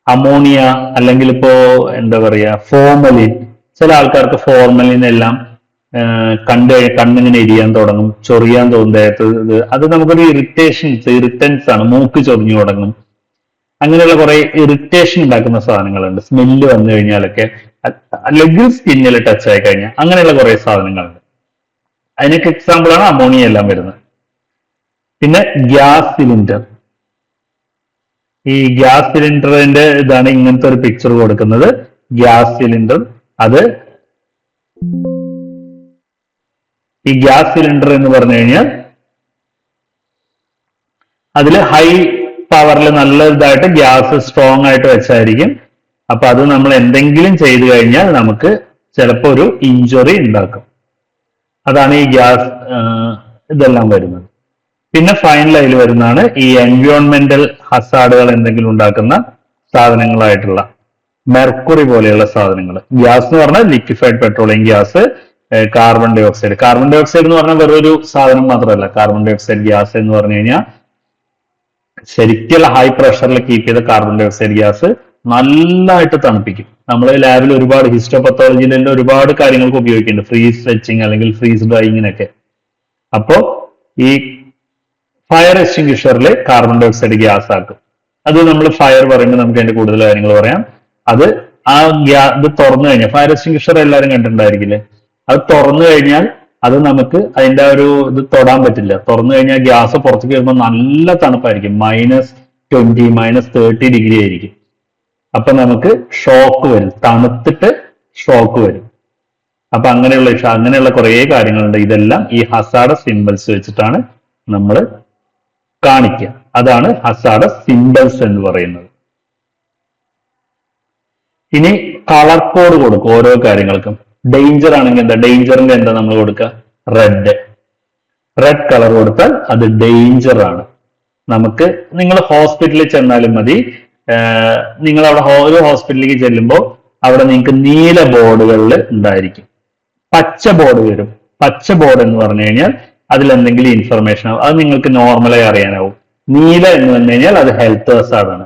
അമോണിയ അല്ലെങ്കിൽ ഇപ്പോ എന്താ പറയാ ഫോർമലിൻ. ചില ആൾക്കാർക്ക് ഫോർമലിൻ എല്ലാം കണ്ണിങ്ങനെ എരിയാൻ തുടങ്ങും, ചൊറിയാൻ തോന്നുന്നത്. അത് നമുക്കൊരു ഇറിറ്റൻസ് ആണ്. മൂക്ക് ചൊറിഞ്ഞു തുടങ്ങും. അങ്ങനെയുള്ള കുറെ ഇറിറ്റേഷൻ ഉണ്ടാക്കുന്ന സാധനങ്ങളുണ്ട്. സ്മെല്ല് വന്നു കഴിഞ്ഞാലൊക്കെ, അല്ലെങ്കിൽ സ്കിന്നിൽ ടച്ച് ആയി കഴിഞ്ഞാൽ അങ്ങനെയുള്ള കുറെ സാധനങ്ങളുണ്ട്. അതിനൊക്കെ എക്സാമ്പിൾ ആണ് അമോണിയ എല്ലാം വരുന്നത്. പിന്നെ ഗ്യാസ് സിലിണ്ടർ, ഈ ഗ്യാസ് സിലിണ്ടറിന്റെ ഇതാണ് ഇങ്ങനത്തെ ഒരു പിക്ചർ കൊടുക്കുന്നത്. ഗ്യാസ് സിലിണ്ടർ, ഈ ഗ്യാസ് സിലിണ്ടർ എന്ന് പറഞ്ഞു കഴിഞ്ഞാൽ അതിൽ ഹൈ പവറിൽ നല്ല ഇതായിട്ട് ഗ്യാസ് സ്ട്രോങ് ആയിട്ട് വെച്ചായിരിക്കും. അപ്പൊ അത് നമ്മൾ എന്തെങ്കിലും ചെയ്തു കഴിഞ്ഞാൽ നമുക്ക് ചിലപ്പോൾ ഒരു ഇഞ്ചുറി ഉണ്ടാക്കും. അതാണ് ഈ ഗ്യാസ് ഇതെല്ലാം വരുന്നത്. പിന്നെ ഫൈനൽ അതിൽ വരുന്നതാണ് ഈ എൻവയോൺമെന്റൽ ഹസാർഡുകൾ എന്തെങ്കിലും ഉണ്ടാക്കുന്ന സാധനങ്ങളായിട്ടുള്ള മെർക്കുറി പോലെയുള്ള സാധനങ്ങൾ. ഗ്യാസ് എന്ന് പറഞ്ഞാൽ liquefied petroleum gas, carbon dioxide. Carbon dioxide എന്ന് പറഞ്ഞാൽ വെറൊരു സാധനം മാത്രമല്ല. കാർബൺ ഡൈ ഓക്സൈഡ് ഗ്യാസ് എന്ന് പറഞ്ഞു കഴിഞ്ഞാൽ ശരിക്കുള്ള ഹൈ പ്രഷറിൽ കീപ്പ് ചെയ്ത കാർബൺ ഡൈ ഓക്സൈഡ് ഗ്യാസ് നല്ലതായിട്ട് തണുപ്പിക്കും. നമ്മൾ ലാബിൽ ഒരുപാട് ഹിസ്റ്റോപത്തോളജിയിൽ ഒരുപാട് കാര്യങ്ങൾക്ക് ഉപയോഗിക്കുന്നുണ്ട്, ഫ്രീസ് ഫെച്ചിങ് അല്ലെങ്കിൽ ഫ്രീസ് ഡ്രൈയിങ്ങിനൊക്കെ. അപ്പോ ഈ ഫയർ എക്സ്റ്റിംഗ്വിഷറിൽ കാർബൺ ഡൈ ഓക്സൈഡ് ഗ്യാസ് ആക്കും. അത് നമ്മൾ ഫയർ പറയുമ്പോൾ നമുക്ക് അതിന്റെ കൂടുതൽ കാര്യങ്ങൾ പറയാം. അത് ഇത് തുറന്നു കഴിഞ്ഞാൽ, ഫയർ എക്സ്റ്റിംഗ്വിഷർ എല്ലാവരും കണ്ടിട്ടുണ്ടായിരിക്കില്ലേ, അത് തുറന്നു കഴിഞ്ഞാൽ അത് നമുക്ക് അതിന്റെ ഒരു ഇത് തൊടാൻ പറ്റില്ല. തുറന്നു കഴിഞ്ഞാൽ ഗ്യാസ് പുറത്തേക്ക് വരുമ്പോൾ നല്ല തണുപ്പായിരിക്കും, -20 -30 ഡിഗ്രി ആയിരിക്കും. അപ്പൊ നമുക്ക് ഷോക്ക് വരും, തണുത്തിട്ട് ഷോക്ക് വരും. അപ്പൊ അങ്ങനെയുള്ള കുറെ കാര്യങ്ങളുണ്ട്. ഇതെല്ലാം ഈ ഹസാർഡസ് സിംബൽസ് വെച്ചിട്ടാണ് നമ്മൾ കാണിക്കുക. അതാണ് ഹസാർഡസ് സിംബൽസ് എന്ന് പറയുന്നത്. ഇനി കളർ കോഡ് കൊടുക്കും ഓരോ കാര്യങ്ങൾക്കും. ഡേഞ്ചർ ആണെങ്കിൽ എന്താ, ഡേഞ്ചറിന്റെ എന്താ നമ്മൾ കൊടുക്കുക, റെഡ് കളർ കൊടുത്താൽ അത് ഡേഞ്ചർ ആണ്. നമുക്ക് നിങ്ങൾ ഹോസ്പിറ്റലിൽ ചെന്നാലും മതി, നിങ്ങൾ അവിടെ ഒരു ഹോസ്പിറ്റലിലേക്ക് ചെല്ലുമ്പോൾ അവിടെ നിങ്ങൾക്ക് നീല ബോർഡുകളിൽ ഉണ്ടായിരിക്കും, പച്ച ബോർഡ് വരും. പച്ച ബോർഡ് എന്ന് പറഞ്ഞു കഴിഞ്ഞാൽ അതിൽ എന്തെങ്കിലും ഇൻഫർമേഷൻ ആവും, അത് നിങ്ങൾക്ക് നോർമലായി അറിയാനാവും. നീല എന്ന് പറഞ്ഞു കഴിഞ്ഞാൽ അത് ഹെൽത്ത് ഹസാർഡ് ആണ്.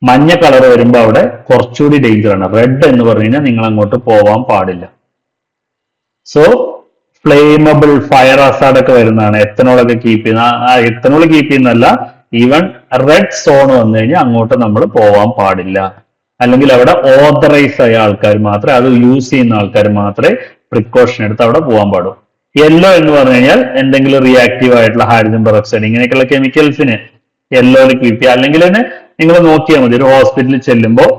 മഞ്ഞ കളർ വരുമ്പോൾ അവിടെ കുറച്ചുകൂടി ഡേഞ്ചർ ആണ്. റെഡ് എന്ന് പറഞ്ഞു കഴിഞ്ഞാൽ നിങ്ങൾ അങ്ങോട്ട് പോവാൻ പാടില്ല. സോ ഫ്ലെയിമബിൾ ഫയർ ഹസാർഡ് ഒക്കെ വരുന്നതാണ്. എത്തനോളൊക്കെ കീപ്പ് ചെയ്യുന്ന, എത്തനോൾ കീപ്പ് ചെയ്യുന്നല്ല, ഈവൻ റെഡ് സോൺ വന്നു കഴിഞ്ഞാൽ അങ്ങോട്ട് നമ്മൾ പോവാൻ പാടില്ല. അല്ലെങ്കിൽ അവിടെ ഓതറൈസ് ആയ ആൾക്കാർ മാത്രമേ, അത് യൂസ് ചെയ്യുന്ന ആൾക്കാർ മാത്രമേ പ്രിക്കോഷൻ എടുത്ത് അവിടെ പോകാൻ പാടും. യെല്ലോ എന്ന് പറഞ്ഞു കഴിഞ്ഞാൽ എന്തെങ്കിലും റിയാക്റ്റീവ് ആയിട്ടുള്ള ഹൈഡ്രജൻ പെറോക്സൈഡ് ഇങ്ങനെയൊക്കെയുള്ള കെമിക്കൽസിന് യെല്ലോയിൽ കീപ്പ് ചെയ്യുക. അല്ലെങ്കിൽ തന്നെ നിങ്ങൾ നോക്കിയാൽ മതി, ഒരു ഹോസ്പിറ്റലിൽ ചെല്ലുമ്പോൾ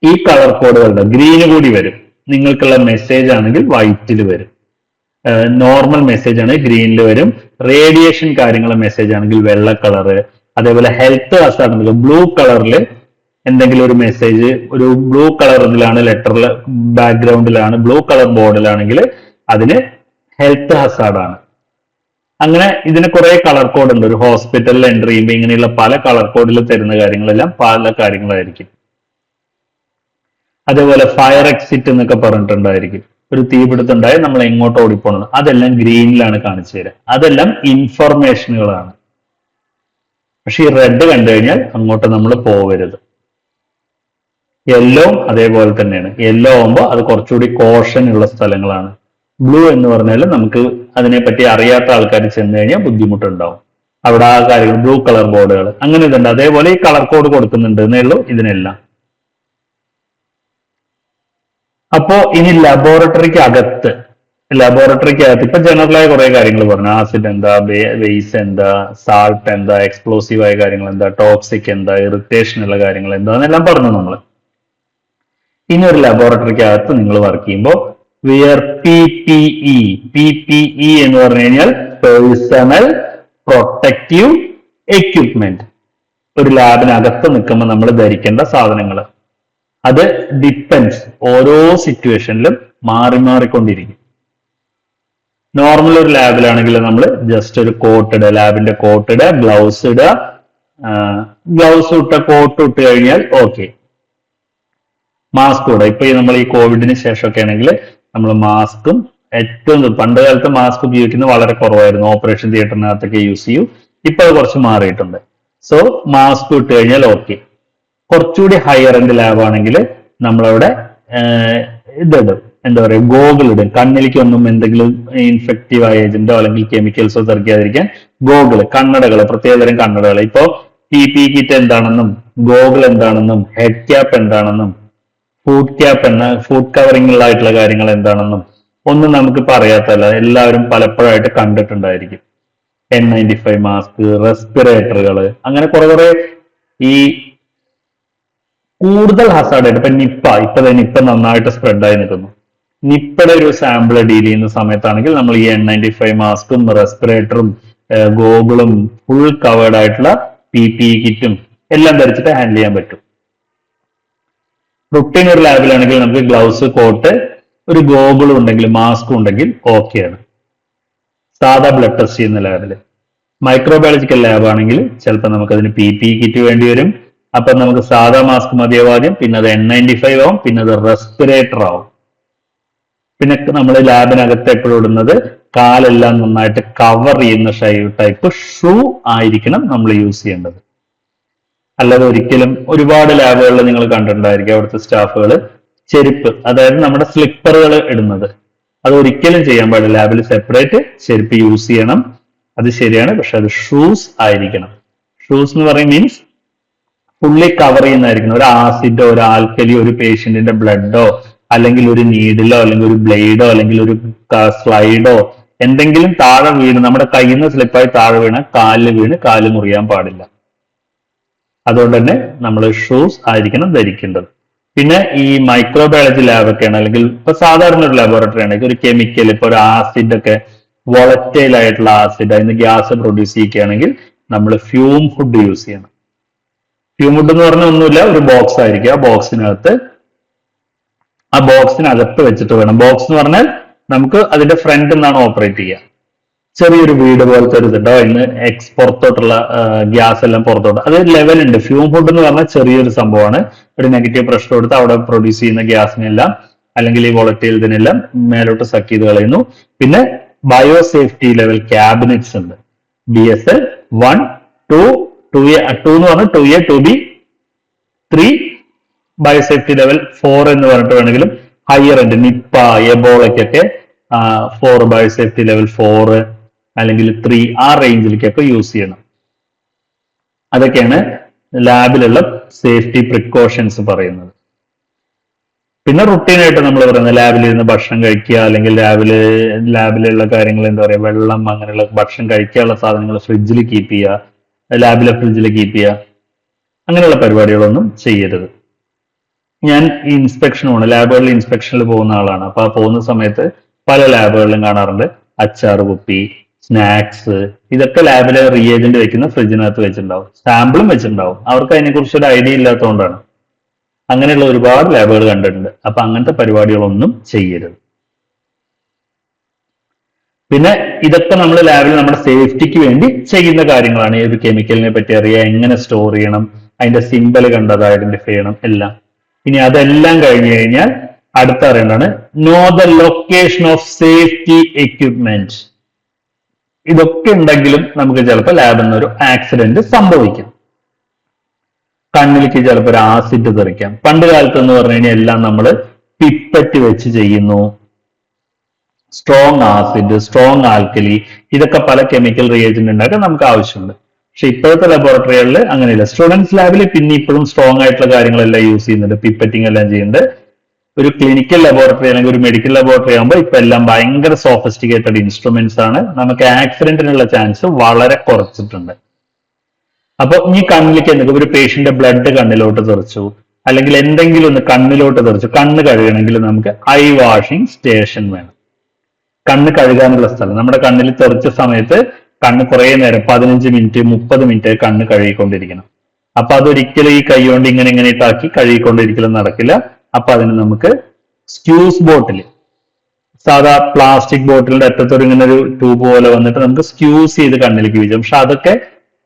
ഈ കളർ കോഡുകളുടെ ഗ്രീന് കൂടി വരും. നിങ്ങൾക്കുള്ള മെസ്സേജ് ആണെങ്കിൽ വൈറ്റിൽ വരും, നോർമൽ മെസ്സേജ് ആണെങ്കിൽ ഗ്രീനിൽ വരും, റേഡിയേഷൻ കാര്യങ്ങളുടെ മെസ്സേജ് ആണെങ്കിൽ വെള്ള കളറ്, അതേപോലെ ഹെൽത്ത് ഹസാർഡ് ബ്ലൂ കളറിൽ എന്തെങ്കിലും ഒരു മെസ്സേജ്, ഒരു ബ്ലൂ കളർ ഇതിലാണ്, ലെറ്ററിൽ ബാക്ക്ഗ്രൗണ്ടിലാണ്, ബ്ലൂ കളർ ബോർഡിലാണെങ്കിൽ അതിന് ഹെൽത്ത് ഹസാർഡ് ആണ്. അങ്ങനെ ഇതിന് കുറെ കളർ കോഡ് ഉണ്ട്. ഒരു ഹോസ്പിറ്റലിൽ എൻട്രി ചെയ്യുമ്പോൾ ഇങ്ങനെയുള്ള പല കളർ കോഡിൽ തരുന്ന കാര്യങ്ങളെല്ലാം പല കാര്യങ്ങളായിരിക്കും. അതേപോലെ ഫയർ എക്സിറ്റ് എന്നൊക്കെ പറഞ്ഞിട്ടുണ്ടായിരിക്കും. ഒരു തീപിടുത്തുണ്ടായി നമ്മൾ എങ്ങോട്ട് ഓടിപ്പോണത്, അതെല്ലാം ഗ്രീനിലാണ് കാണിച്ചു തരിക. അതെല്ലാം ഇൻഫർമേഷനുകളാണ്. പക്ഷെ ഈ റെഡ് കണ്ടു കഴിഞ്ഞാൽ അങ്ങോട്ട് നമ്മൾ പോവരുത്. യെല്ലോ അതേപോലെ തന്നെയാണ്. യെല്ലോ ആകുമ്പോൾ അത് കുറച്ചുകൂടി കോഷൻ ഉള്ള സ്ഥലങ്ങളാണ്. ബ്ലൂ എന്ന് പറഞ്ഞാൽ നമുക്ക് അതിനെപ്പറ്റി അറിയാത്ത ആൾക്കാർ ചെന്ന് കഴിഞ്ഞാൽ ബുദ്ധിമുട്ടുണ്ടാവും. അവിടെ ആ കാര്യങ്ങൾ, ബ്ലൂ കളർ ബോർഡുകൾ അങ്ങനെ ഇതുണ്ട്. അതേപോലെ ഈ കളർ കോഡ് കൊടുക്കുന്നുണ്ട് എന്നേ ഉള്ളൂ ഇതിനെല്ലാം. അപ്പോ ഇനി ലബോറട്ടറിക്ക് അകത്ത് ഇപ്പൊ ജനറലായ കുറെ കാര്യങ്ങൾ പറഞ്ഞു. ആസിഡ് എന്താ, ബേസ് എന്താ, സാൾട്ട് എന്താ, എക്സ്പ്ലോസീവ് ആയ കാര്യങ്ങൾ എന്താ, ടോക്സിക് എന്താ, ഇറിറ്റേഷൻ ഉള്ള കാര്യങ്ങൾ എന്താന്നെല്ലാം പറഞ്ഞു നമ്മൾ. ഇനി ഒരു ലബോറട്ടറിക്ക് അകത്ത് നിങ്ങൾ വർക്ക് ചെയ്യുമ്പോൾ വിയർ PPE എന്ന് പറഞ്ഞു കഴിഞ്ഞാൽ പേഴ്സണൽ പ്രൊട്ടക്റ്റീവ് എക്യുപ്മെന്റ്. ഒരു ലാബിനകത്ത് നിൽക്കുമ്പോൾ നമ്മൾ ധരിക്കേണ്ട സാധനങ്ങൾ. അത് ഡിപ്പെൻസ്, ഓരോ സിറ്റുവേഷനിലും മാറിക്കൊണ്ടിരിക്കും. നോർമൽ ഒരു ലാബിലാണെങ്കിൽ നമ്മൾ ജസ്റ്റ് ഒരു കോട്ട് ഇടുക, ലാബിന്റെ കോട്ട് ഇടുക, ഗ്ലൗസ് ഇടുക, ഗ്ലൗസ് ഇട്ട കോട്ട് ഇട്ട് കഴിഞ്ഞാൽ ഓക്കെ. മാസ്ക് ഇടുക. ഇപ്പൊ നമ്മൾ ഈ കോവിഡിന് ശേഷമൊക്കെ ആണെങ്കിൽ നമ്മൾ മാസ്കും ഏറ്റവും പണ്ട് കാലത്ത് മാസ്ക് ഉപയോഗിക്കുന്നത് വളരെ കുറവായിരുന്നു. ഓപ്പറേഷൻ തിയേറ്ററിനകത്തൊക്കെ യൂസ് ചെയ്യും. ഇപ്പൊ അത് കുറച്ച് മാറിയിട്ടുണ്ട്. സോ മാസ്ക് ഇട്ട് കഴിഞ്ഞാൽ ഓക്കെ. കുറച്ചുകൂടി ഹയർ എൻഡ് ലാബ് ആണെങ്കിൽ നമ്മളവിടെ ഇതിടും, എന്താ പറയുക, ഗോഗിൾ ഇടും. കണ്ണിലേക്കൊന്നും എന്തെങ്കിലും ഇൻഫെക്റ്റീവ് ആയ ഏജന്റോ അല്ലെങ്കിൽ കെമിക്കൽസോ തെറിക്കാതിരിക്കാൻ ഗോഗിൾ, കണ്ണടകൾ, പ്രത്യേകതരം കണ്ണടകൾ. ഇപ്പോ PPE കിറ്റ് എന്താണെന്നും ഗോഗിൾ എന്താണെന്നും ഹെഡ് ക്യാപ്പ് എന്താണെന്നും ഫുഡ് കവറിംഗ് ആയിട്ടുള്ള കാര്യങ്ങൾ എന്താണെന്നും ഒന്നും നമുക്ക് പറയാത്തല്ല, എല്ലാവരും പലപ്പോഴായിട്ട് കണ്ടിട്ടുണ്ടായിരിക്കും. N95 മാസ്ക്, റെസ്പിറേറ്ററുകൾ, അങ്ങനെ കുറെ ഈ കൂടുതൽ ഹസാർഡായിട്ട് ഇപ്പൊ നിപ്പ നന്നായിട്ട് സ്പ്രെഡായി നിൽക്കുന്നു. നിപ്പയുടെ ഒരു സാമ്പിൾ ഡീൽ ചെയ്യുന്ന സമയത്താണെങ്കിൽ നമ്മൾ ഈ N95 മാസ്കും റെസ്പിറേറ്ററും ഗോഗിളും ഫുൾ കവേർഡ് ആയിട്ടുള്ള PPE കിറ്റും എല്ലാം ധരിച്ചിട്ട് ഹാൻഡിൽ ചെയ്യാൻ പറ്റും. റുട്ടീൻ ഒരു ലാബിലാണെങ്കിൽ നമുക്ക് ഗ്ലൗസ്, കോട്ട്, ഒരു ഗോഗിളും ഉണ്ടെങ്കിൽ മാസ്കും ഉണ്ടെങ്കിൽ ഓക്കെയാണ്. സാധാ ബ്ലഡ് ടെസ്റ്റ് ചെയ്യുന്ന ലാബില്. മൈക്രോബയോളജിക്കൽ ലാബ് ആണെങ്കിൽ ചിലപ്പോൾ നമുക്കതിന് PPE കിറ്റ് വേണ്ടി വരും. അപ്പൊ നമുക്ക് സാധാ മാസ്ക് മതിയാവും ആദ്യം, പിന്നെ അത് N95 ആവും, പിന്നെ അത് റെസ്പിറേറ്റർ ആവും. പിന്നെ നമ്മൾ ലാബിനകത്ത് എപ്പോഴും ഇടുന്നത് കാലെല്ലാം നന്നായിട്ട് കവർ ചെയ്യുന്ന ടൈപ്പ് ഷൂ ആയിരിക്കണം നമ്മൾ യൂസ് ചെയ്യേണ്ടത്. അല്ലാതെ ഒരിക്കലും ഒരുപാട് ലാബുകളിൽ നിങ്ങൾ കണ്ടിട്ടുണ്ടായിരിക്കും അവിടുത്തെ സ്റ്റാഫുകൾ ചെരുപ്പ്, അതായത് നമ്മുടെ സ്ലിപ്പറുകൾ ഇടുന്നത്. അത് ഒരിക്കലും ചെയ്യാൻ പാടില്ല. ലാബിൽ സെപ്പറേറ്റ് ചെരുപ്പ് യൂസ് ചെയ്യണം, അത് ശരിയാണ്. പക്ഷെ അത് ഷൂസ് ആയിരിക്കണം. ഷൂസ് എന്ന് പറയും മീൻസ് ഫുള്ളി കവർ ചെയ്യുന്നതായിരിക്കണം. ഒരു ആസിഡോ ഒരു ആൽക്കലി ഒരു പേഷ്യന്റിന്റെ ബ്ലഡോ അല്ലെങ്കിൽ ഒരു നീഡിലോ അല്ലെങ്കിൽ ഒരു ബ്ലേഡോ അല്ലെങ്കിൽ ഒരു സ്ലൈഡോ എന്തെങ്കിലും താഴെ വീണ് നമ്മുടെ കയ്യിൽ നിന്ന് സ്ലിപ്പായി താഴെ വീണ് കാലിൽ വീണ് കാല് മുറിയാൻ പാടില്ല. അതുകൊണ്ട് തന്നെ നമ്മൾ ഷൂസ് ആയിരിക്കണം ധരിക്കേണ്ടത്. പിന്നെ ഈ മൈക്രോബയോളജി ലാബൊക്കെയാണ്, അല്ലെങ്കിൽ ഇപ്പൊ സാധാരണ ഒരു ലബോറട്ടറി ആണെങ്കിൽ ഒരു കെമിക്കൽ, ഇപ്പൊ ഒരു ആസിഡ് ഒക്കെ വോളറ്റൈൽ ആയിട്ടുള്ള ആസിഡ് അതിന് ഗ്യാസ് പ്രൊഡ്യൂസ് ചെയ്യുകയാണെങ്കിൽ നമ്മൾ ഫ്യൂം ഹുഡ് യൂസ് ചെയ്യണം. ഫ്യൂം ഹുഡ് എന്ന് പറഞ്ഞാൽ ഒന്നുമില്ല, ഒരു ബോക്സ് ആയിരിക്കും. ആ ബോക്സിനകത്ത് വെച്ചിട്ട് വേണം. ബോക്സ് എന്ന് പറഞ്ഞാൽ നമുക്ക് അതിന്റെ ഫ്രണ്ട് നിന്നാണ് ഓപ്പറേറ്റ് ചെയ്യുക. ചെറിയൊരു വീട് പോലത്തെ ഒരു ഇതുണ്ടോ, ഇന്ന് പുറത്തോട്ടുള്ള ഗ്യാസ് എല്ലാം പുറത്തോട്ട്, അത് ലെവൽ ഉണ്ട്. ഫ്യൂം ഹുഡ് എന്ന് പറഞ്ഞാൽ ചെറിയൊരു സംഭവമാണ്. ഒരു നെഗറ്റീവ് പ്രഷർ കൊടുത്ത് അവിടെ പ്രൊഡ്യൂസ് ചെയ്യുന്ന ഗ്യാസിനെല്ലാം അല്ലെങ്കിൽ ഈ വോളറ്റൈൽ ഇതിനെല്ലാം മേലോട്ട് സക്ക് ചെയ്ത് കളയുന്നു. പിന്നെ ബയോ സേഫ്റ്റി ലെവൽ ക്യാബിനറ്റ്സ് ഉണ്ട്. BSL 1, 2, 2A എന്ന് പറഞ്ഞാൽ 2A, 2B, 3 ബയോസേഫ്റ്റി ലെവൽ 4 എന്ന് പറഞ്ഞിട്ട് വേണമെങ്കിലും ഹയർ ഉണ്ട്. നിപ്പ എബോളയ്ക്കൊക്കെ 4 ബയോസേഫ്റ്റി ലെവൽ 4 അല്ലെങ്കിൽ 3 ആ റേഞ്ചിലേക്കൊക്കെ യൂസ് ചെയ്യണം. അതൊക്കെയാണ് ലാബിലുള്ള സേഫ്റ്റി പ്രിക്കോഷൻസ് പറയുന്നത്. പിന്നെ റുട്ടീനായിട്ട് നമ്മൾ പറയുന്നത് ലാബിലിരുന്ന് ഭക്ഷണം കഴിക്കുക, അല്ലെങ്കിൽ ലാബിലുള്ള കാര്യങ്ങൾ എന്താ പറയുക, വെള്ളം അങ്ങനെയുള്ള ഭക്ഷണം കഴിക്കാനുള്ള സാധനങ്ങൾ ഫ്രിഡ്ജിൽ കീപ്പ് ചെയ്യുക, ലാബിലെ ഫ്രിഡ്ജിൽ കീപ്പ് ചെയ്യുക, അങ്ങനെയുള്ള പരിപാടികളൊന്നും ചെയ്യരുത്. ഞാൻ ഈ ഇൻസ്പെക്ഷനുമാണ്, ലാബുകളിൽ ഇൻസ്പെക്ഷനിൽ പോകുന്ന ആളാണ്. അപ്പൊ ആ പോകുന്ന സമയത്ത് പല ലാബുകളിലും കാണാറുണ്ട് അച്ചാർ കുപ്പി, സ്നാക്സ്, ഇതൊക്കെ ലാബിലെ റിയേജന്റ് വെക്കുന്ന ഫ്രിഡ്ജിനകത്ത് വെച്ചിട്ടുണ്ടാവും, സാമ്പിളും വെച്ചിട്ടുണ്ടാവും. അവർക്ക് അതിനെക്കുറിച്ച് ഒരു ഐഡിയ ഇല്ലാത്തതുകൊണ്ടാണ്. അങ്ങനെയുള്ള ഒരുപാട് ലാബുകൾ കണ്ടിട്ടുണ്ട്. അപ്പൊ അങ്ങനത്തെ പരിപാടികളൊന്നും ചെയ്യരുത്. പിന്നെ ഇതൊക്കെ നമ്മൾ ലാബിൽ നമ്മുടെ സേഫ്റ്റിക്ക് വേണ്ടി ചെയ്യുന്ന കാര്യങ്ങളാണ്. ഈ ഒരു കെമിക്കലിനെ പറ്റി അറിയുക, എങ്ങനെ സ്റ്റോർ ചെയ്യണം, അതിന്റെ സിമ്പൽ കണ്ടത് ഐഡന്റിഫൈ ചെയ്യണം, എല്ലാം. ഇനി അതെല്ലാം കഴിഞ്ഞു കഴിഞ്ഞാൽ അടുത്ത അറിയേണ്ടതാണ് know the location of safety equipment. ഇതൊക്കെ ഉണ്ടെങ്കിലും നമുക്ക് ചിലപ്പോൾ ലാബിൽ നിന്നൊരു ആക്സിഡന്റ് സംഭവിക്കും. കണ്ണിലേക്ക് ചിലപ്പോൾ ഒരു ആസിഡ് തെറിക്കാം. പണ്ട് കാലത്ത് എന്ന് പറഞ്ഞു കഴിഞ്ഞാൽ എല്ലാം നമ്മൾ പിപ്പറ്റ് വെച്ച് ചെയ്യുന്നു. സ്ട്രോങ് ആസിഡ്, സ്ട്രോങ് ആൽക്കലി, ഇതൊക്കെ പല കെമിക്കൽ റിയേജന്റ് ഉണ്ടാക്കാൻ നമുക്ക് ആവശ്യമുണ്ട്. പക്ഷെ ഇപ്പോഴത്തെ ലബോറട്ടറികളിൽ അങ്ങനെയില്ല. സ്റ്റുഡൻസ് ലാബിൽ പിന്നെ ഇപ്പോഴും സ്ട്രോങ് ആയിട്ടുള്ള കാര്യങ്ങളെല്ലാം യൂസ് ചെയ്യുന്നുണ്ട്, പിപ്പറ്റിംഗ് എല്ലാം ചെയ്യുന്നുണ്ട്. ഒരു ക്ലിനിക്കൽ ലബോറട്ടറി അല്ലെങ്കിൽ ഒരു മെഡിക്കൽ ലബോറട്ടറി ആകുമ്പോൾ ഇപ്പൊ എല്ലാം ഭയങ്കര സോഫിസ്റ്റിക്കേറ്റഡ് ഇൻസ്ട്രുമെന്റ്സ് ആണ്. നമുക്ക് ആക്സിഡന്റിനുള്ള ചാൻസ് വളരെ കുറച്ചിട്ടുണ്ട്. അപ്പൊ ഈ കണ്ണിലേക്ക് എന്തെങ്കിലും ഒരു പേഷ്യന്റെ ബ്ലഡ് കണ്ണിലോട്ട് തെറിച്ചു, അല്ലെങ്കിൽ എന്തെങ്കിലും ഒന്ന് കണ്ണിലോട്ട് തെറിച്ചു, കണ്ണ് കഴുകണമെങ്കിൽ നമുക്ക് ഐ വാഷിംഗ് സ്റ്റേഷൻ വേണം. കണ്ണ് കഴുകാനുള്ള സ്ഥലം. നമ്മുടെ കണ്ണിൽ തെറിച്ച സമയത്ത് കണ്ണ് കുറെ നേരം 15 മിനിറ്റ് 30 മിനിറ്റ് കണ്ണ് കഴുകിക്കൊണ്ടിരിക്കണം. അപ്പൊ അതൊരിക്കലും ഈ കൈ കൊണ്ട് ഇങ്ങനെ ഇട്ടാക്കി കഴുകിക്കൊണ്ടിരിക്കലും നടക്കില്ല. അപ്പൊ അതിന് നമുക്ക് സ്ക്യൂസ് ബോട്ടിൽ, സാധാ പ്ലാസ്റ്റിക് ബോട്ടിലിന്റെ അറ്റത്തൊരു ഇങ്ങനെ ഒരു ട്യൂബ് പോലെ വന്നിട്ട് നമുക്ക് സ്ക്യൂസ് ചെയ്ത് കണ്ണിലേക്ക് വീഴും. പക്ഷെ അതൊക്കെ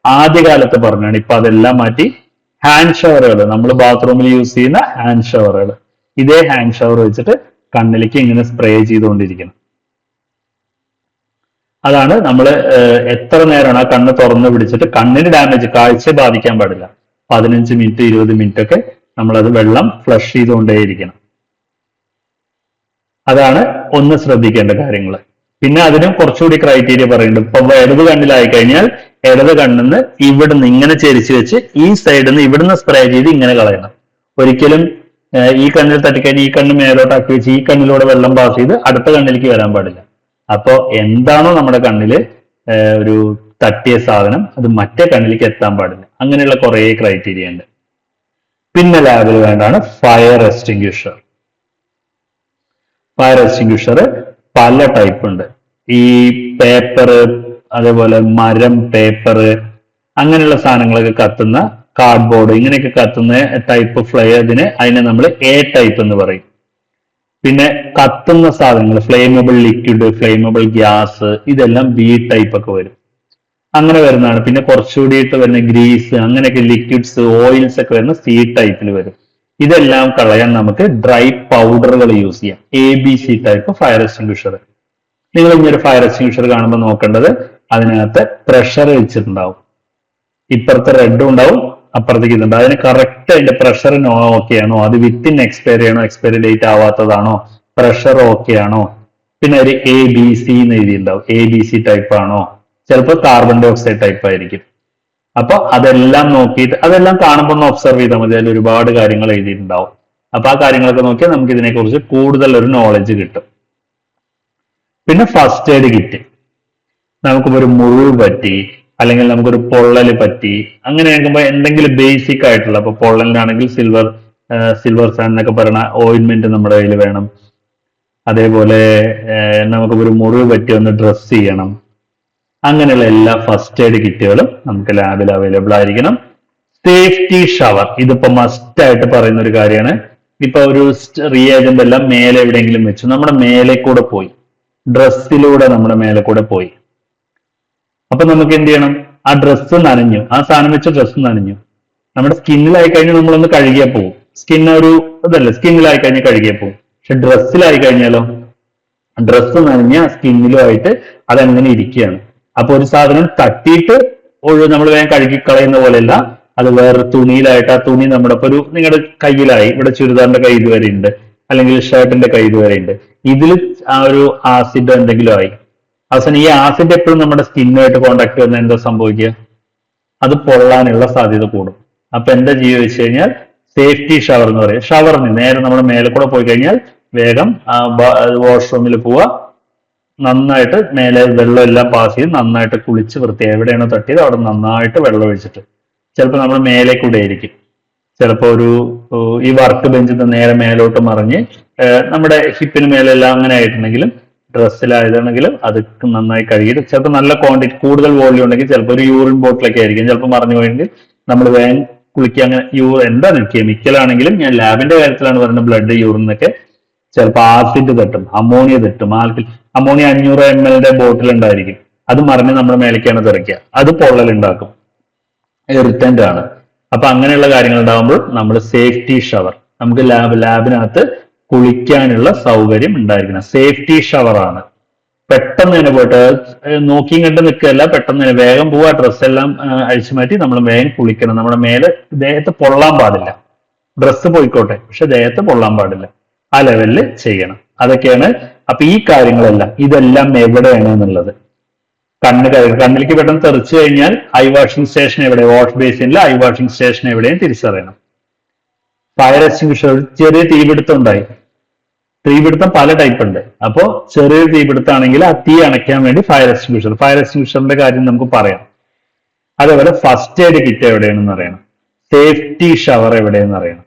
ആദ്യകാലത്ത് പറഞ്ഞാണ്. ഇപ്പൊ അതെല്ലാം മാറ്റി ഹാൻഡ് ഷവറുകൾ, നമ്മൾ ബാത്റൂമിൽ യൂസ് ചെയ്യുന്ന ഹാൻഡ് ഷവറുകൾ, ഇതേ ഹാൻഡ് ഷവർ വെച്ചിട്ട് കണ്ണിലേക്ക് ഇങ്ങനെ സ്പ്രേ ചെയ്തുകൊണ്ടിരിക്കണം. അതാണ് നമ്മൾ എത്ര നേരമാണ് ആ കണ്ണ് തുറന്ന് പിടിച്ചിട്ട് കണ്ണിന് ഡാമേജ്, കാഴ്ചയെ ബാധിക്കാൻ പാടില്ല. 15 മിനിറ്റ് 20 മിനിറ്റ് ഒക്കെ നമ്മളത് വെള്ളം ഫ്ലഷ് ചെയ്തുകൊണ്ടേയിരിക്കണം. അതാണ് ഒന്ന് ശ്രദ്ധിക്കേണ്ട കാര്യങ്ങൾ. പിന്നെ അതിനും കുറച്ചുകൂടി ക്രൈറ്റീരിയ പറയുന്നുണ്ട്. ഇപ്പൊ ഇടത് കണ്ണിലായി കഴിഞ്ഞാൽ ഇടത് കണ്ണിന്ന് ഇവിടുന്ന് ഇങ്ങനെ ചെരിച്ചു വെച്ച് ഈ സൈഡിൽ നിന്ന് ഇവിടുന്ന് സ്പ്രേ ചെയ്ത് ഇങ്ങനെ കളയണം. ഒരിക്കലും ഈ കണ്ണിൽ തട്ടിക്കഴിഞ്ഞ് ഈ കണ്ണ് മേലോട്ടാക്കി വെച്ച് ഈ കണ്ണിലൂടെ വെള്ളം പാസ് ചെയ്ത് അടുത്ത കണ്ണിലേക്ക് വരാൻ പാടില്ല. അപ്പോ എന്താണോ നമ്മുടെ കണ്ണില് ഒരു തട്ടിയ സാധനം അത് മറ്റേ കണ്ണിലേക്ക് എത്താൻ പാടില്ല. അങ്ങനെയുള്ള കുറെ ക്രൈറ്റീരിയ ഉണ്ട്. പിന്നെ ലാബിൽ വേണ്ടാണ് ഫയർ എക്സ്റ്റിങ്ക്വിഷർ. ഫയർ എക്സ്റ്റിങ്ക്വിഷർ പല ടൈപ്പ് ഉണ്ട്. ഈ പേപ്പർ, അതേപോലെ മരം, പേപ്പർ, അങ്ങനെയുള്ള സാധനങ്ങളൊക്കെ കത്തുന്ന, കാർഡ്ബോർഡ്, ഇങ്ങനെയൊക്കെ കത്തുന്ന ടൈപ്പ് അതിനെ നമ്മൾ എ ടൈപ്പ് എന്ന് പറയും. പിന്നെ കത്തുന്ന സാധനങ്ങൾ, ഫ്ലെയിമബിൾ ലിക്വിഡ്, ഫ്ലെയിമബിൾ ഗ്യാസ്, ഇതെല്ലാം ബി ടൈപ്പ് ഒക്കെ വരും. അങ്ങനെ വരുന്നതാണ്. പിന്നെ കുറച്ചുകൂടിയിട്ട് വരുന്ന ഗ്രീസ്, അങ്ങനെയൊക്കെ ലിക്വിഡ്സ്, ഓയിൽസ് ഒക്കെ വരുന്ന സി ടൈപ്പിൽ വരും. ഇതെല്ലാം കളയാൻ നമുക്ക് ഡ്രൈ പൗഡറുകൾ യൂസ് ചെയ്യാം. ABC type fire extinguisher. നിങ്ങൾ ഇങ്ങനൊരു ഫയർ എക്സ്റ്റിങ്ക്വിഷർ കാണുമ്പോൾ നോക്കേണ്ടത് അതിനകത്ത് പ്രഷർ വെച്ചിട്ടുണ്ടാവും. ഇപ്പുറത്തെ റെഡും ഉണ്ടാവും, അപ്പുറത്തേക്ക് ഇതുണ്ട്. അതിന് കറക്റ്റ് അതിന്റെ പ്രഷർ ഓക്കെ ആണോ, അത് വിത്തിൻ എക്സ്പയറി ആണോ, എക്സ്പയറി ഡേറ്റ് ആവാത്തതാണോ, പ്രഷർ ഓക്കെ ആണോ, പിന്നെ ഒരു ABC എന്ന് എഴുതിയിട്ടുണ്ടാവും, ABC ടൈപ്പ് ആണോ, ചിലപ്പോൾ കാർബൺ ഡൈ ഓക്സൈഡ് ടൈപ്പ് ആയിരിക്കും. അപ്പൊ അതെല്ലാം നോക്കിയിട്ട് അതെല്ലാം കാണുമ്പോൾ ഒന്ന് ഒബ്സർവ് ചെയ്താൽ മതി. അതിൽ ഒരുപാട് കാര്യങ്ങൾ എഴുതിയിട്ടുണ്ടാവും. അപ്പൊ ആ കാര്യങ്ങളൊക്കെ നോക്കിയാൽ നമുക്ക് ഇതിനെക്കുറിച്ച് കൂടുതൽ ഒരു നോളജ് കിട്ടും. പിന്നെ ഫസ്റ്റ് എയ്ഡ് കിറ്റ്, നമുക്കിപ്പോ ഒരു മുറിവ് പറ്റി അല്ലെങ്കിൽ നമുക്കൊരു പൊള്ളല് പറ്റി അങ്ങനെ ആകുമ്പോൾ എന്തെങ്കിലും ബേസിക് ആയിട്ടുള്ള, ഇപ്പൊ പൊള്ളലിനാണെങ്കിൽ സിൽവർ സാൻഡ് എന്നൊക്കെ പറയുന്ന ഓയിൻമെന്റ് നമ്മുടെ കയ്യിൽ വേണം. അതേപോലെ നമുക്കിപ്പോ ഒരു മുറിവ് പറ്റി ഒന്ന് ഡ്രസ് ചെയ്യണം. അങ്ങനെയുള്ള എല്ലാ ഫസ്റ്റ് എയ്ഡ് കിറ്റുകളും നമുക്ക് ലാബിൽ അവൈലബിൾ ആയിരിക്കണം. സേഫ്റ്റി ഷവർ, ഇതിപ്പോ മസ്റ്റ് ആയിട്ട് പറയുന്ന ഒരു കാര്യമാണ്. ഇപ്പൊ ഒരു റിയേജന്റ് എല്ലാം മേലെ എവിടെയെങ്കിലും വെച്ചു, നമ്മുടെ മേലെ കൂടെ പോയി, ഡ്രസ്സിലൂടെ നമ്മുടെ മേലെ കൂടെ പോയി, അപ്പൊ നമുക്ക് എന്ത് ചെയ്യണം? ആ ഡ്രസ്സ് നനഞ്ഞു, ആ സാധനം വെച്ച ഡ്രസ്സ് നനഞ്ഞു, നമ്മുടെ സ്കിന്നിലായി കഴിഞ്ഞാൽ നമ്മളൊന്ന് കഴുകിയാൽ പോകും. സ്കിൻ ഒരു ഇതല്ലേ, സ്കിന്നിലായി കഴിഞ്ഞാൽ കഴുകിയാൽ പോകും. പക്ഷെ ഡ്രസ്സിലായി കഴിഞ്ഞാലോ, ഡ്രസ്സ് നനഞ്ഞ സ്കിന്നിലുമായിട്ട് അതെങ്ങനെ ഇരിക്കുകയാണ്. അപ്പൊ ഒരു സാധനം തട്ടിയിട്ട് നമ്മൾ വേഗം കഴുകി കളയുന്ന പോലെയല്ല, അത് വേറെ തുണിയിലായിട്ട്, ആ തുണി നമ്മുടെ ഇപ്പൊ ഒരു നിങ്ങളുടെ കയ്യിലായി, ഇവിടെ ചുരിദാറിന്റെ കൈ ഇതുവരെ ഉണ്ട്, അല്ലെങ്കിൽ ഷർട്ടിന്റെ കൈ ഇതുവരെ ഉണ്ട്, ഇതിൽ ആ ഒരു ആസിഡ് എന്തെങ്കിലും ആയി, അവസാനം ഈ ആസിഡ് എപ്പോഴും നമ്മുടെ സ്കിന്നുമായിട്ട് കോണ്ടാക്ട് വന്നാൽ എന്താ സംഭവിക്കുക? അത് പൊള്ളാനുള്ള സാധ്യത കൂടും. അപ്പൊ എന്താ ചെയ്യുക വെച്ച് കഴിഞ്ഞാൽ സേഫ്റ്റി ഷവർ എന്ന് പറയും. ഷവറിന് നേരെ നമ്മുടെ മേലെ കൂടെ പോയി കഴിഞ്ഞാൽ വേഗം വാഷ്റൂമിൽ പോവുക, നന്നായിട്ട് മേലെ വെള്ളം എല്ലാം പാസ് ചെയ്ത് നന്നായിട്ട് കുളിച്ച് വൃത്തിയായി, എവിടെയാണോ തട്ടിയത് അവിടെ നന്നായിട്ട് വെള്ളം ഒഴിച്ചിട്ട്, ചിലപ്പോൾ നമ്മൾ മേലെ കൂടെ ആയിരിക്കും, ചിലപ്പോൾ ഒരു ഈ വർക്ക് ബെഞ്ചിൽ നേരെ മേലോട്ട് മറിഞ്ഞ് നമ്മുടെ ഹിപ്പിന് മേലെല്ലാം അങ്ങനെ ആയിട്ടുണ്ടെങ്കിലും ഡ്രസ്സിലായതാണെങ്കിലും അത് നന്നായി കഴുകിയിട്ട്, ചിലപ്പോൾ നല്ല ക്വാണ്ടിറ്റി കൂടുതൽ വോളിയം ഉണ്ടെങ്കിൽ ചിലപ്പോൾ ഒരു യൂറിൻ ബോട്ടിലൊക്കെ ആയിരിക്കും, ചിലപ്പോൾ മറിഞ്ഞു പോയെങ്കിൽ നമ്മൾ വേഗം കുളിക്കുക. അങ്ങനെ എന്താണ് കെമിക്കൽ ആണെങ്കിലും, ഞാൻ ലാബിന്റെ കാര്യത്തിലാണ് പറയുന്നത്, ബ്ലഡ് യൂറിൻ എന്നൊക്കെ ചിലപ്പോൾ ആസിഡ് തട്ടും, അമോണിയ തട്ടും. അമോണിയ 500 ml ബോട്ടിൽ ഉണ്ടായിരിക്കും, അത് മറിഞ്ഞ് നമ്മുടെ മേലേക്കാണ് തെറിക്കുക, അത് പൊള്ളലുണ്ടാക്കും, ഇറിറ്റന്റ് ആണ്. അപ്പൊ അങ്ങനെയുള്ള കാര്യങ്ങൾ ഉണ്ടാകുമ്പോൾ നമ്മൾ സേഫ്റ്റി ഷവർ, നമുക്ക് ലാബിനകത്ത് കുളിക്കാനുള്ള സൗകര്യം ഉണ്ടായിരിക്കണം. സേഫ്റ്റി ഷവർ ആണ്. പെട്ടെന്ന് തന്നെ പോയിട്ട് നോക്കിയും കണ്ട് നിൽക്കുകയല്ല, പെട്ടെന്ന് തന്നെ വേഗം പോവുക, ഡ്രസ്സെല്ലാം അഴിച്ചു മാറ്റി നമ്മൾ വേഗം കുളിക്കണം. നമ്മുടെ മേലെ ദേഹത്ത് പൊള്ളാൻ പാടില്ല, ഡ്രസ്സ് പോയിക്കോട്ടെ, പക്ഷെ ദേഹത്ത് പൊള്ളാൻ പാടില്ല, ആ ലെവലിൽ ചെയ്യണം. അതൊക്കെയാണ്. അപ്പൊ ഈ കാര്യങ്ങളെല്ലാം ഇതെല്ലാം എവിടെയാണ് എന്നുള്ളത്, കണ്ണിലേക്ക് പെട്ടെന്ന് തെറിച്ചു കഴിഞ്ഞാൽ ഐ വാഷിംഗ് സ്റ്റേഷൻ എവിടെ, വാഷ് ബേസിനിൽ ഐ വാഷിംഗ് സ്റ്റേഷൻ എവിടെയും തിരിച്ചറിയണം. ഫയർ എക്സ്റ്റിംഗ്വിഷർ, ചെറിയ തീപിടുത്തം ഉണ്ടായി, തീപിടുത്തം പല ടൈപ്പ് ഉണ്ട്. അപ്പോ ചെറിയ തീപിടുത്താണെങ്കിൽ ആ തീ അണയ്ക്കാൻ വേണ്ടി ഫയർ എക്സ്റ്റിംഗ്വിഷറിന്റെ കാര്യം നമുക്ക് പറയാം. അതേപോലെ ഫസ്റ്റ് എയ്ഡ് കിറ്റ് എവിടെയാണെന്ന് അറിയണം, സേഫ്റ്റി ഷവർ എവിടെയെന്ന് അറിയണം.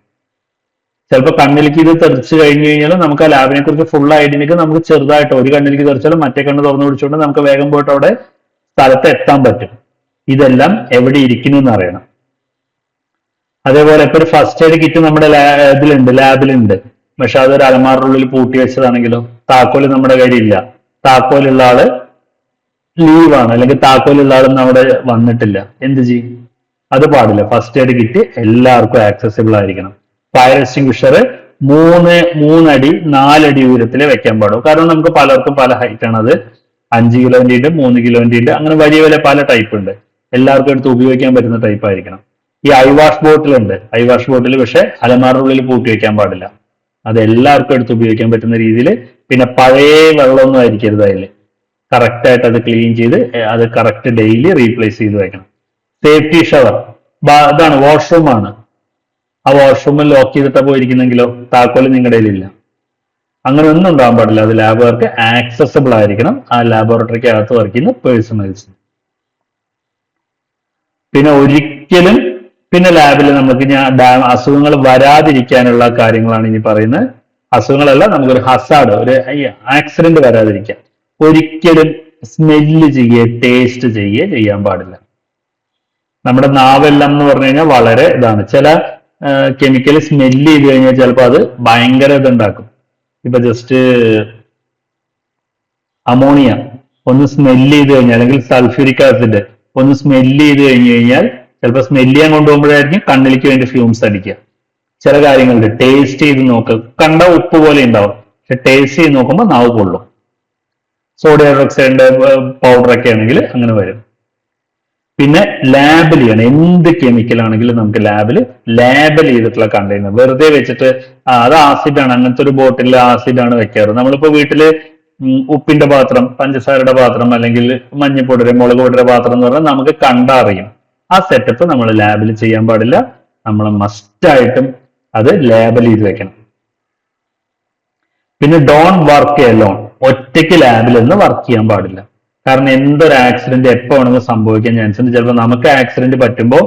ചിലപ്പോൾ കണ്ണിലേക്ക് ഇത് തെറിച്ചു കഴിഞ്ഞു കഴിഞ്ഞാൽ നമുക്ക് ആ ലാബിനെ കുറിച്ച് ഫുൾ ഐഡിയക്ക് നമുക്ക് ചെറുതായിട്ട് ഒരു കണ്ണിലേക്ക് തെറിച്ചാലും മറ്റേ കണ്ണ് തുറന്നു പിടിച്ചുകൊണ്ട് നമുക്ക് വേഗം പോയിട്ട് അവിടെ സ്ഥലത്ത് എത്താൻ പറ്റും. ഇതെല്ലാം എവിടെ ഇരിക്കുന്നു എന്ന് അറിയണം. അതേപോലെ ഇപ്പൊ ഒരു ഫസ്റ്റ് എയ്ഡ് കിറ്റ് നമ്മുടെ ലാബിലുണ്ട്, പക്ഷെ അതൊരു അലമാറിനുള്ളിൽ പൂട്ടി വെച്ചതാണെങ്കിലോ, താക്കോല് നമ്മുടെ കയ്യിലില്ല, താക്കോലുള്ള ആള് ലീവാണ്, അല്ലെങ്കിൽ താക്കോലുള്ള ആളും അവിടെ വന്നിട്ടില്ല, എന്ത് ചെയ്യും? അത് പാടില്ല. ഫസ്റ്റ് എയ്ഡ് കിറ്റ് എല്ലാവർക്കും ആക്സസിബിൾ ആയിരിക്കണം. ഫയർ എക്സ്റ്റിംഗ്വിഷർ 3 അടി 4 അടി ഉയരത്തിലേ വെക്കാൻ പാടും. കാരണം നമുക്ക് പലർക്കും പല ഹൈറ്റ് ആണ്. അത് 5 കിലോന്റെ ഉണ്ട്, 3 കിലോന്റെ ഉണ്ട്, അങ്ങനെ വലിയ പല ടൈപ്പ് ഉണ്ട്. എല്ലാവർക്കും എടുത്ത് ഉപയോഗിക്കാൻ പറ്റുന്ന ടൈപ്പ് ആയിരിക്കണം. ഈ ഐ വാഷ് ബോട്ടിൽ ഉണ്ട്, ഐ വാഷ് ബോട്ടിൽ പക്ഷെ അലമാറിനുള്ളിൽ പൂട്ടി വെക്കാൻ പാടില്ല. അത് എല്ലാവർക്കും എടുത്ത് ഉപയോഗിക്കാൻ പറ്റുന്ന രീതിയിൽ. പിന്നെ പഴയ വെള്ളമൊന്നും ആയിരിക്കരുത് അതിൽ, കറക്റ്റ് ആയിട്ട് അത് ക്ലീൻ ചെയ്ത് അത് കറക്റ്റ് ഡെയിലി റീപ്ലേസ് ചെയ്ത് വെക്കണം. സേഫ്റ്റി ഷവർ ഇതാണ്, വാഷ്റൂം ആണ്. ആ വാഷ്റൂമിൽ ലോക്ക് ചെയ്തിട്ടാ പോയിരിക്കുന്നെങ്കിലോ, താക്കോല് നിങ്ങളുടെ കയ്യിലില്ല, അങ്ങനെ ഒന്നും ഉണ്ടാകാൻ പാടില്ല. അത് ലാബുകാർക്ക് ആക്സസബിൾ ആയിരിക്കണം, ആ ലാബോറട്ടറിക്ക് അകത്ത് വർക്ക് ചെയ്യുന്ന പേഴ്സണൽസ്. പിന്നെ ഒരിക്കലും ലാബിൽ നമുക്ക് അസുഖങ്ങൾ വരാതിരിക്കാനുള്ള കാര്യങ്ങളാണ് ഇനി പറയുന്നത്. അസുഖങ്ങളല്ല, നമുക്കൊരു ഹസാർഡ്, ഒരു ആക്സിഡന്റ് വരാതിരിക്കാൻ ഒരിക്കലും സ്മെല്ല് ടേസ്റ്റ് ചെയ്യാൻ പാടില്ല. നമ്മുടെ നാവെല്ലാം എന്ന് പറഞ്ഞു കഴിഞ്ഞാൽ വളരെ ഇതാണ്. ചില കെമിക്കൽ സ്മെല്ല് ചെയ്ത് കഴിഞ്ഞാൽ ചിലപ്പോൾ അത് ഭയങ്കര ഇതുണ്ടാക്കും. ഇപ്പൊ ജസ്റ്റ് അമോണിയ ഒന്ന് സ്മെല്ല് ചെയ്ത് കഴിഞ്ഞാൽ, അല്ലെങ്കിൽ സൾഫ്യൂരിക് ആസിഡ് ഒന്ന് സ്മെല്ല് ചെയ്ത് കഴിഞ്ഞാൽ ചിലപ്പോൾ സ്മെല്ല് ചെയ്യാൻ കൊണ്ടുപോകുമ്പോഴായിരിക്കും കണ്ണിലേക്ക് വേണ്ടി ഫ്യൂംസ് അടിക്കുക. ചില കാര്യങ്ങളുണ്ട്, ടേസ്റ്റ് ചെയ്ത് നോക്കുക, കണ്ട ഉപ്പ് പോലെ ഉണ്ടാവും, പക്ഷെ ടേസ്റ്റ് ചെയ്ത് നോക്കുമ്പോൾ നാവ് പൊള്ളും. സോഡിയം ഹൈഡ്രോക്സൈഡിന്റെ പൗഡർ ഒക്കെ ആണെങ്കിൽ അങ്ങനെ വരും. പിന്നെ ലാബിൽ ചെയ്യണം. എന്ത് കെമിക്കൽ ആണെങ്കിലും നമുക്ക് ലാബിൽ ചെയ്തിട്ടുള്ള കണ്ടെയ്നർ. വെറുതെ വെച്ചിട്ട് അത് ആസിഡാണ്, അങ്ങനത്തെ ഒരു ബോട്ടിൽ ആസിഡാണ് വെക്കാറ്. നമ്മളിപ്പോ വീട്ടില് ഉപ്പിന്റെ പാത്രം, പഞ്ചസാരയുടെ പാത്രം, അല്ലെങ്കിൽ മഞ്ഞപ്പൊടിയുടെ, മുളക് പൊടിയുടെ പാത്രം എന്ന് പറഞ്ഞാൽ നമുക്ക് കണ്ടറിയും. ആ സെറ്റപ്പ് നമ്മൾ ലാബിൽ ചെയ്യാൻ പാടില്ല. നമ്മൾ മസ്റ്റായിട്ടും അത് ലേബൽ ചെയ്ത് വെക്കണം. പിന്നെ ഡോൺ വർക്ക് എലോൺ, ഒറ്റയ്ക്ക് ലാബിൽ നിന്ന് വർക്ക് ചെയ്യാൻ പാടില്ല. കാരണം എന്തൊരു ആക്സിഡന്റ് എപ്പോ വേണമെങ്കിലും സംഭവിക്കാൻ ചാൻസ് ഉണ്ട്. ചിലപ്പോൾ നമുക്ക് ആക്സിഡന്റ് പറ്റുമ്പോൾ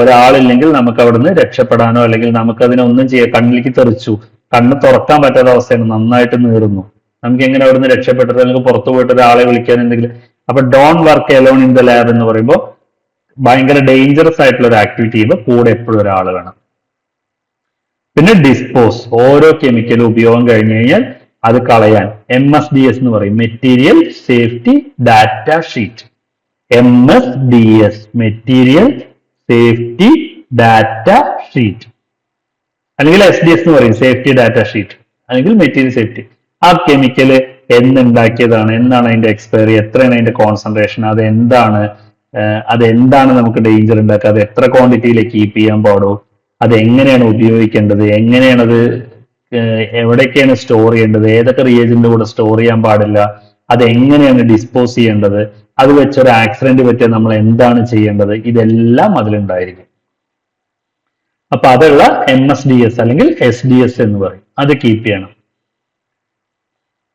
ഒരാളില്ലെങ്കിൽ നമുക്ക് അവിടുന്ന് രക്ഷപ്പെടാനോ, അല്ലെങ്കിൽ നമുക്ക് അതിനൊന്നും ചെയ്യാം, കണ്ണിലേക്ക് തെറിച്ചു, കണ്ണ് തുറക്കാൻ പറ്റാത്ത അവസ്ഥയാണ്, നന്നായിട്ട് നീറുന്നു, നമുക്ക് എങ്ങനെ അവിടുന്ന് രക്ഷപ്പെട്ടത്, അല്ലെങ്കിൽ പുറത്തു പോയിട്ട് ഒരാളെ വിളിക്കാൻ എന്തെങ്കിലും. അപ്പൊ don't work alone in the lab എന്ന് പറയുമ്പോൾ ഭയങ്കര ഡേഞ്ചറസ് ആയിട്ടുള്ള ഒരു ആക്ടിവിറ്റി ചെയ്യുമ്പോൾ കൂടെ എപ്പോഴും ഒരാൾ വേണം. പിന്നെ ഡിസ്പോസ്, ഓരോ കെമിക്കലും ഉപയോഗം കഴിഞ്ഞു കഴിഞ്ഞാൽ അത് കളയാൻ MSDS എന്ന് പറയും, material safety data sheet. MSDS, material safety data sheet, അല്ലെങ്കിൽ SDS എന്ന് പറയും, സേഫ്റ്റി ഡാറ്റ ഷീറ്റ്, അല്ലെങ്കിൽ മെറ്റീരിയൽ സേഫ്റ്റി. ആ കെമിക്കല് എന്നുണ്ടാക്കിയതാണ്, എന്നാണ് അതിന്റെ എക്സ്പയറി, എത്രയാണ് അതിന്റെ കോൺസെൻട്രേഷൻ, അതെന്താണ് നമുക്ക് ഡേഞ്ചർ ഉണ്ടാക്കുക, അത് എത്ര ക്വാണ്ടിറ്റിയിൽ കീപ്പ് ചെയ്യാൻ പാടോ, അത് എങ്ങനെയാണ് ഉപയോഗിക്കേണ്ടത്, എങ്ങനെയാണത്, എവിടേക്കാണ് സ്റ്റോർ ചെയ്യേണ്ടത്, ഏതൊക്കെ റിയേജന്റിന്റെ കൂടെ സ്റ്റോർ ചെയ്യാൻ പാടില്ല, അത് എങ്ങനെയാണ് ഡിസ്പോസ് ചെയ്യേണ്ടത്, അത് വെച്ചൊരു ആക്സിഡന്റ് പറ്റിയാൽ നമ്മൾ എന്താണ് ചെയ്യേണ്ടത്, ഇതെല്ലാം അതിലുണ്ടായിരിക്കും. അപ്പൊ അതുള്ള MSDS അല്ലെങ്കിൽ SDS എന്ന് പറയും, അത് കീപ്പ് ചെയ്യണം.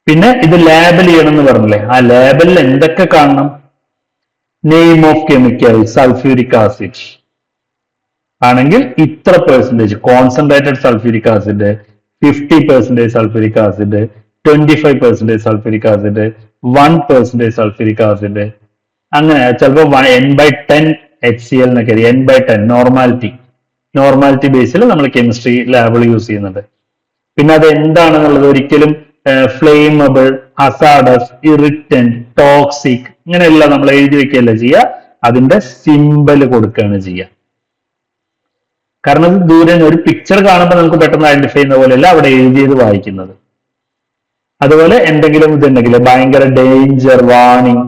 പിന്നെ ഇത് ലേബൽ ചെയ്യണം എന്ന് പറഞ്ഞില്ലേ, ആ ലേബലിൽ എന്തൊക്കെ കാണണം? Name of chemical, sulphuric acid ആണെങ്കിൽ ഇത്ര percentage concentrated sulphuric acid, 50% sulphuric acid, 25% sulphuric acid, 1% sulphuric acid, അങ്ങനെ ചിലപ്പോൾ N/10 HCl എന്നൊക്കെ, N/10 നോർമാലിറ്റി ബേസിൽ നമ്മൾ കെമിസ്ട്രി ലാബിൽ യൂസ് ചെയ്യുന്നുണ്ട്. പിന്നെ അത് എന്താണെന്നുള്ളത് ഒരിക്കലും ഫ്ലെയിമബിൾ, ഹസാഡസ്, ഇറിറ്റന്റ്, ടോക്സിക് ഇങ്ങനെയല്ല നമ്മൾ എഴുതി വെക്കുകയല്ല ചെയ്യുക, അതിന്റെ സിമ്പൽ കൊടുക്കുകയാണ് ചെയ്യുക. കാരണം അത് ദൂരെ ഒരു പിക്ചർ കാണുമ്പോൾ നമുക്ക് പെട്ടെന്ന് ഐഡന്റിഫൈ ചെയ്യുന്ന പോലെയല്ല അവിടെ എഴുതിയത് വായിക്കുന്നത്. അതുപോലെ എന്തെങ്കിലും ഇതുണ്ടെങ്കിൽ ഭയങ്കര ഡേഞ്ചർ, വാർണിംഗ്,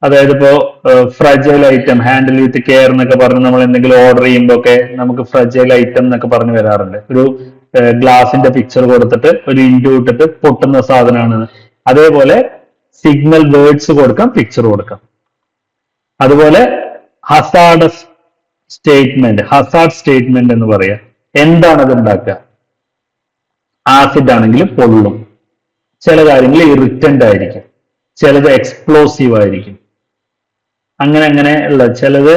അതായത് ഇപ്പോ fragile item, handle with care എന്നൊക്കെ പറഞ്ഞ് നമ്മൾ എന്തെങ്കിലും ഓർഡർ ചെയ്യുമ്പോൾ ഒക്കെ നമുക്ക് ഫ്രജൈൽ ഐറ്റം എന്നൊക്കെ പറഞ്ഞ് വരാറുണ്ട്. ഒരു ഗ്ലാസിന്റെ പിക്ചർ കൊടുത്തിട്ട് ഒരു ഇൻഡു ഇട്ടിട്ട് പൊട്ടുന്ന സാധനമാണ്. അതേപോലെ സിഗ്നൽ വേർഡ്സ് കൊടുക്കാം, പിക്ചർ കൊടുക്കാം. അതുപോലെ ഹസാർഡ് സ്റ്റേറ്റ്മെന്റ് എന്ന് പറയാം. എന്താണ് അത് ഉണ്ടാക്കുക? ആസിഡ് ആണെങ്കിൽ പൊള്ളും, ചില കാര്യങ്ങൾ ഇറിറ്റന്റ് ആയിരിക്കും, ചിലത് എക്സ്പ്ലോസീവ് ആയിരിക്കും, അങ്ങനെ ഉള്ള ചിലത്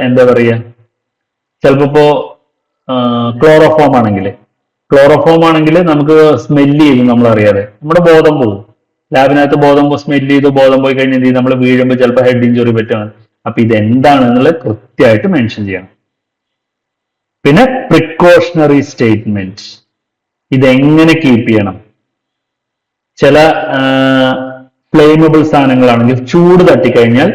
എന്താ പറയുക, ചിലപ്പോ ക്ലോറോഫോം ആണെങ്കിൽ നമുക്ക് സ്മെല്ല് ചെയ്യും, നമ്മൾ അറിയാതെ നമ്മുടെ ബോധം പോകും. ലാബിനകത്ത് സ്മെല്ല് ചെയ്ത് ബോധം പോയി കഴിഞ്ഞാൽ എന്ത് ചെയ്യും, നമ്മൾ വീഴുമ്പോൾ ചിലപ്പോൾ ഹെഡ് ഇഞ്ചുറി പറ്റുകയാണ്. അപ്പൊ ഇതെന്താണെന്നുള്ളത് കൃത്യമായിട്ട് മെൻഷൻ ചെയ്യണം. പിന്നെ പ്രിക്കോഷണറി സ്റ്റേറ്റ്മെന്റ്, ഇതെങ്ങനെ കീപ്പ് ചെയ്യണം? ചില ഫ്ലെയിമബിൾ സാധനങ്ങളാണെങ്കിൽ ചൂട് തട്ടിക്കഴിഞ്ഞാൽ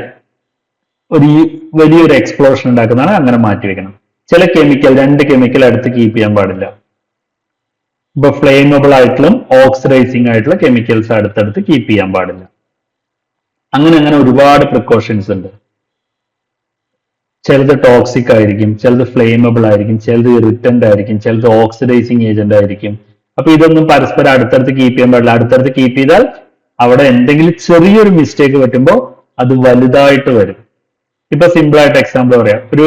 വലിയൊരു എക്സ്പ്ലോഷൻ ഉണ്ടാക്കുന്നതാണ്, അങ്ങനെ മാറ്റി വെക്കണം. ചില രണ്ട് കെമിക്കൽ അടുത്ത് കീപ്പ് ചെയ്യാൻ പാടില്ല. ഇപ്പൊ ഫ്ലെയിമബിൾ ആയിട്ടുള്ള ഓക്സിഡൈസിങ് ആയിട്ടുള്ള കെമിക്കൽസ് അടുത്തടുത്ത് കീപ്പ് ചെയ്യാൻ പാടില്ല. അങ്ങനെ ഒരുപാട് പ്രിക്കോഷൻസ് ഉണ്ട്. ചിലത് ടോക്സിക് ആയിരിക്കും, ചിലത് ഫ്ലെയിമബിൾ ആയിരിക്കും, ചിലത് ഇറിറ്റന്റ് ആയിരിക്കും, ചിലത് ഓക്സിഡൈസിങ് ഏജന്റ് ആയിരിക്കും. അപ്പൊ ഇതൊന്നും പരസ്പരം അടുത്തടുത്ത് കീപ്പ് ചെയ്യാൻ പാടില്ല. അടുത്തടുത്ത് കീപ്പ് ചെയ്താൽ അവിടെ എന്തെങ്കിലും ചെറിയൊരു മിസ്റ്റേക്ക് പറ്റുമ്പോൾ അത് വലുതായിട്ട് വരും. ഇപ്പൊ സിമ്പിൾ ആയിട്ട് എക്സാമ്പിൾ പറയാം, ഒരു